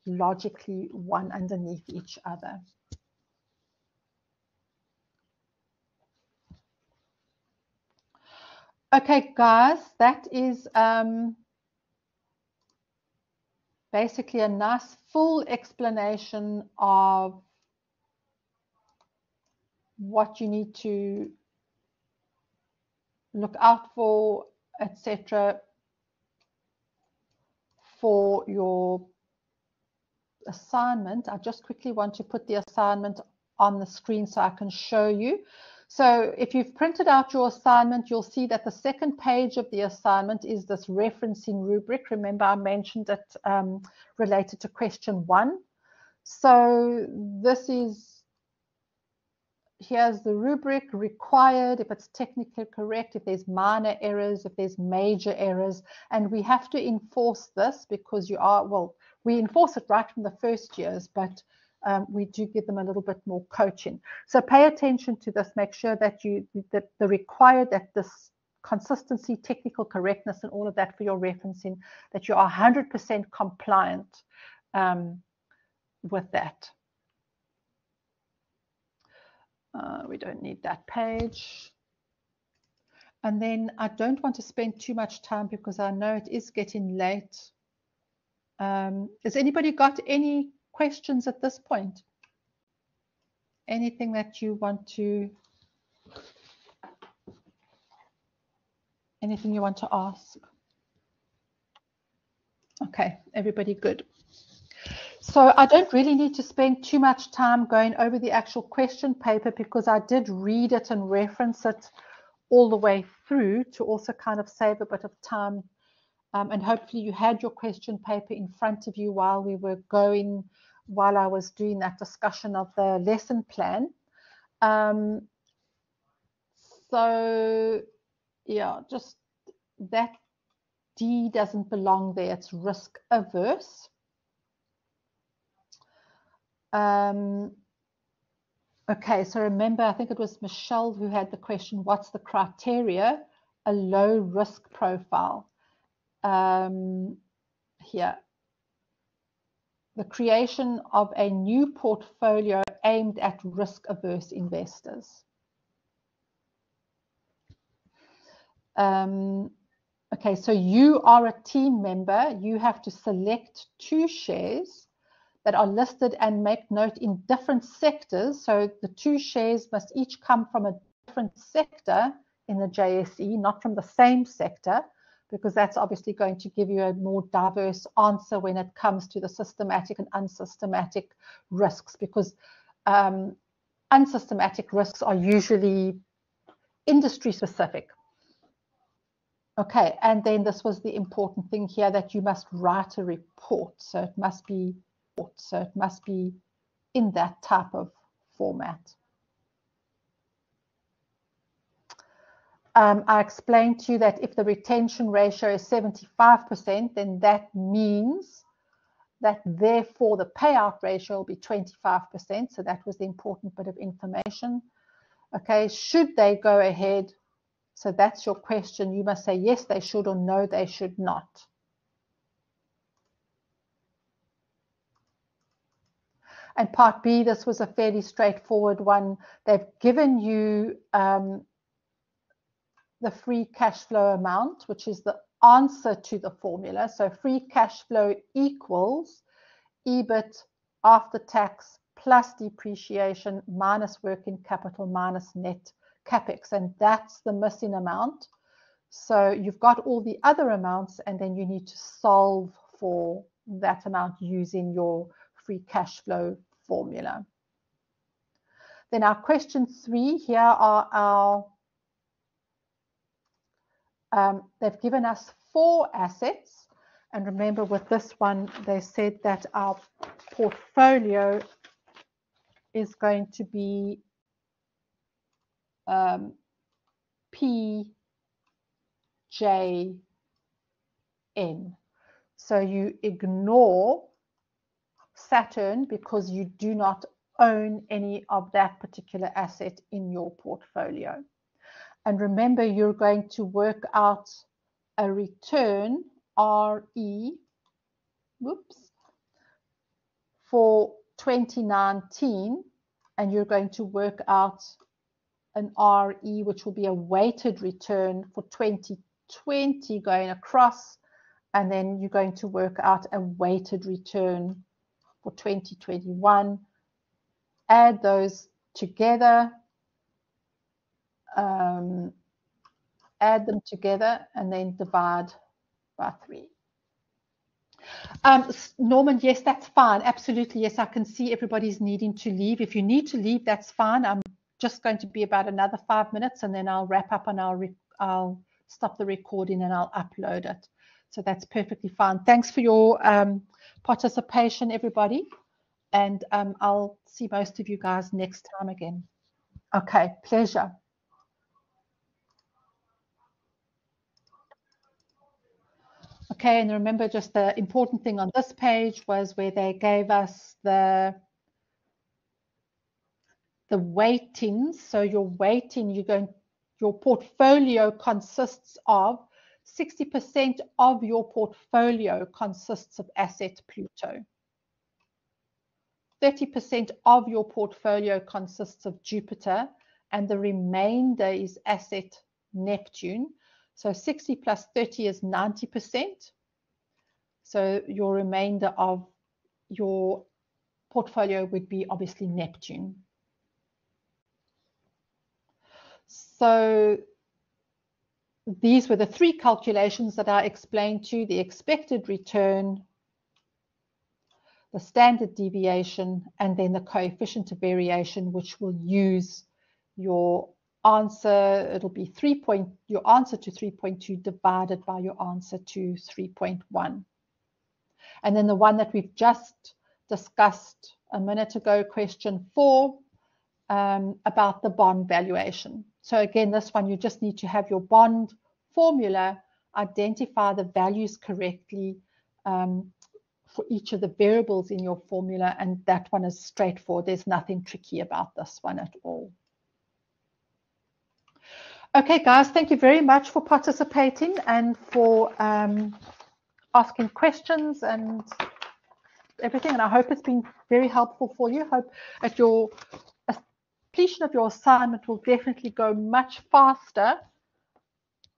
A: logically one underneath each other. Okay, guys, that is basically a nice full explanation of what you need to look out for, etc., for your assignment. I just quickly want to put the assignment on the screen so I can show you. So if you've printed out your assignment, you'll see that the second page of the assignment is this referencing rubric. Remember, I mentioned it related to question 1. So this is, here's the rubric required, if it's technically correct, if there's minor errors, if there's major errors, and we have to enforce this because you are, well, we enforce it right from the first years, but we do give them a little bit more coaching. So pay attention to this. Make sure that that the required, that this consistency, technical correctness, and all of that for your referencing, that you are 100% compliant with that. We don't need that page. And then I don't want to spend too much time because I know it is getting late. Has anybody got any questions at this point? Anything that you want to, anything you want to ask? Okay, everybody good. So I don't really need to spend too much time going over the actual question paper because I did read it and reference it all the way through to also kind of save a bit of time. And hopefully you had your question paper in front of you while we were going, while I was doing that discussion of the lesson plan. So yeah, just that D doesn't belong there. It's risk averse. Okay, so remember, I think it was Michelle who had the question, what's the criteria? A low risk profile. Here. The creation of a new portfolio aimed at risk-averse investors. Okay, so you are a team member. You have to select 2 shares that are listed and make note in different sectors. So the 2 shares must each come from a different sector in the JSE, not from the same sector, because that's obviously going to give you a more diverse answer when it comes to the systematic and unsystematic risks, because unsystematic risks are usually industry specific. Okay, and then this was the important thing here, that you must write a report. So it must be in that type of format. I explained to you that if the retention ratio is 75%, then that means that therefore the payout ratio will be 25%. So that was the important bit of information. Okay, should they go ahead? So that's your question. You must say yes, they should, or no, they should not. And part B, this was a fairly straightforward one. They've given you the free cash flow amount, which is the answer to the formula. So free cash flow equals EBIT after tax plus depreciation minus working capital minus net capex. And that's the missing amount. So you've got all the other amounts, and then you need to solve for that amount using your free cash flow formula. Then our question 3, here are our they've given us 4 assets, and remember with this one they said that our portfolio is going to be PJN. So you ignore Saturn because you do not own any of that particular asset in your portfolio. And remember, you're going to work out a return, RE, for 2019, and you're going to work out an RE, which will be a weighted return for 2020 going across, and then you're going to work out a weighted return for 2021. Add those together. Add them together and then divide by 3. Norman, yes, that's fine. Absolutely, yes, I can see everybody's needing to leave. If you need to leave, that's fine. I'm just going to be about another 5 minutes, and then I'll wrap up and I'll stop the recording and I'll upload it. So that's perfectly fine. Thanks for your participation, everybody. And I'll see most of you guys next time again. Okay, pleasure. Okay, and remember, just the important thing on this page was where they gave us the weightings. So your weighting, your portfolio consists of 60% of your portfolio consists of asset Pluto. 30% of your portfolio consists of Jupiter, and the remainder is asset Neptune. So 60 plus 30 is 90%. So your remainder of your portfolio would be obviously Neptune. So these were the three calculations that I explained to you: the expected return, the standard deviation, and then the coefficient of variation, which will use your answer. It'll be your answer to 3.2 divided by your answer to 3.1. And then the one that we've just discussed a minute ago, question 4, about the bond valuation. So again, this one, you just need to have your bond formula, identify the values correctly for each of the variables in your formula, and that one is straightforward. There's nothing tricky about this one at all. Okay, guys, thank you very much for participating and for asking questions and everything. And I hope it's been very helpful for you. Hope at your completion of your assignment will definitely go much faster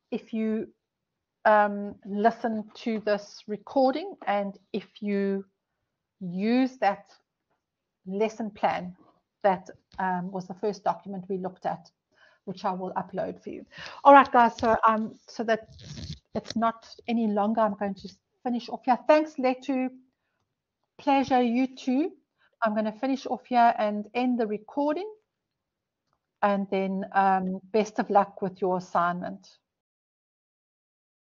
A: if you listen to this recording and if you use that lesson plan that was the first document we looked at, which I will upload for you. All right, guys, so that it's not any longer, I'm going to finish off here. Thanks, Letu. Pleasure, you too. I'm going to finish off here and end the recording. And then best of luck with your assignment.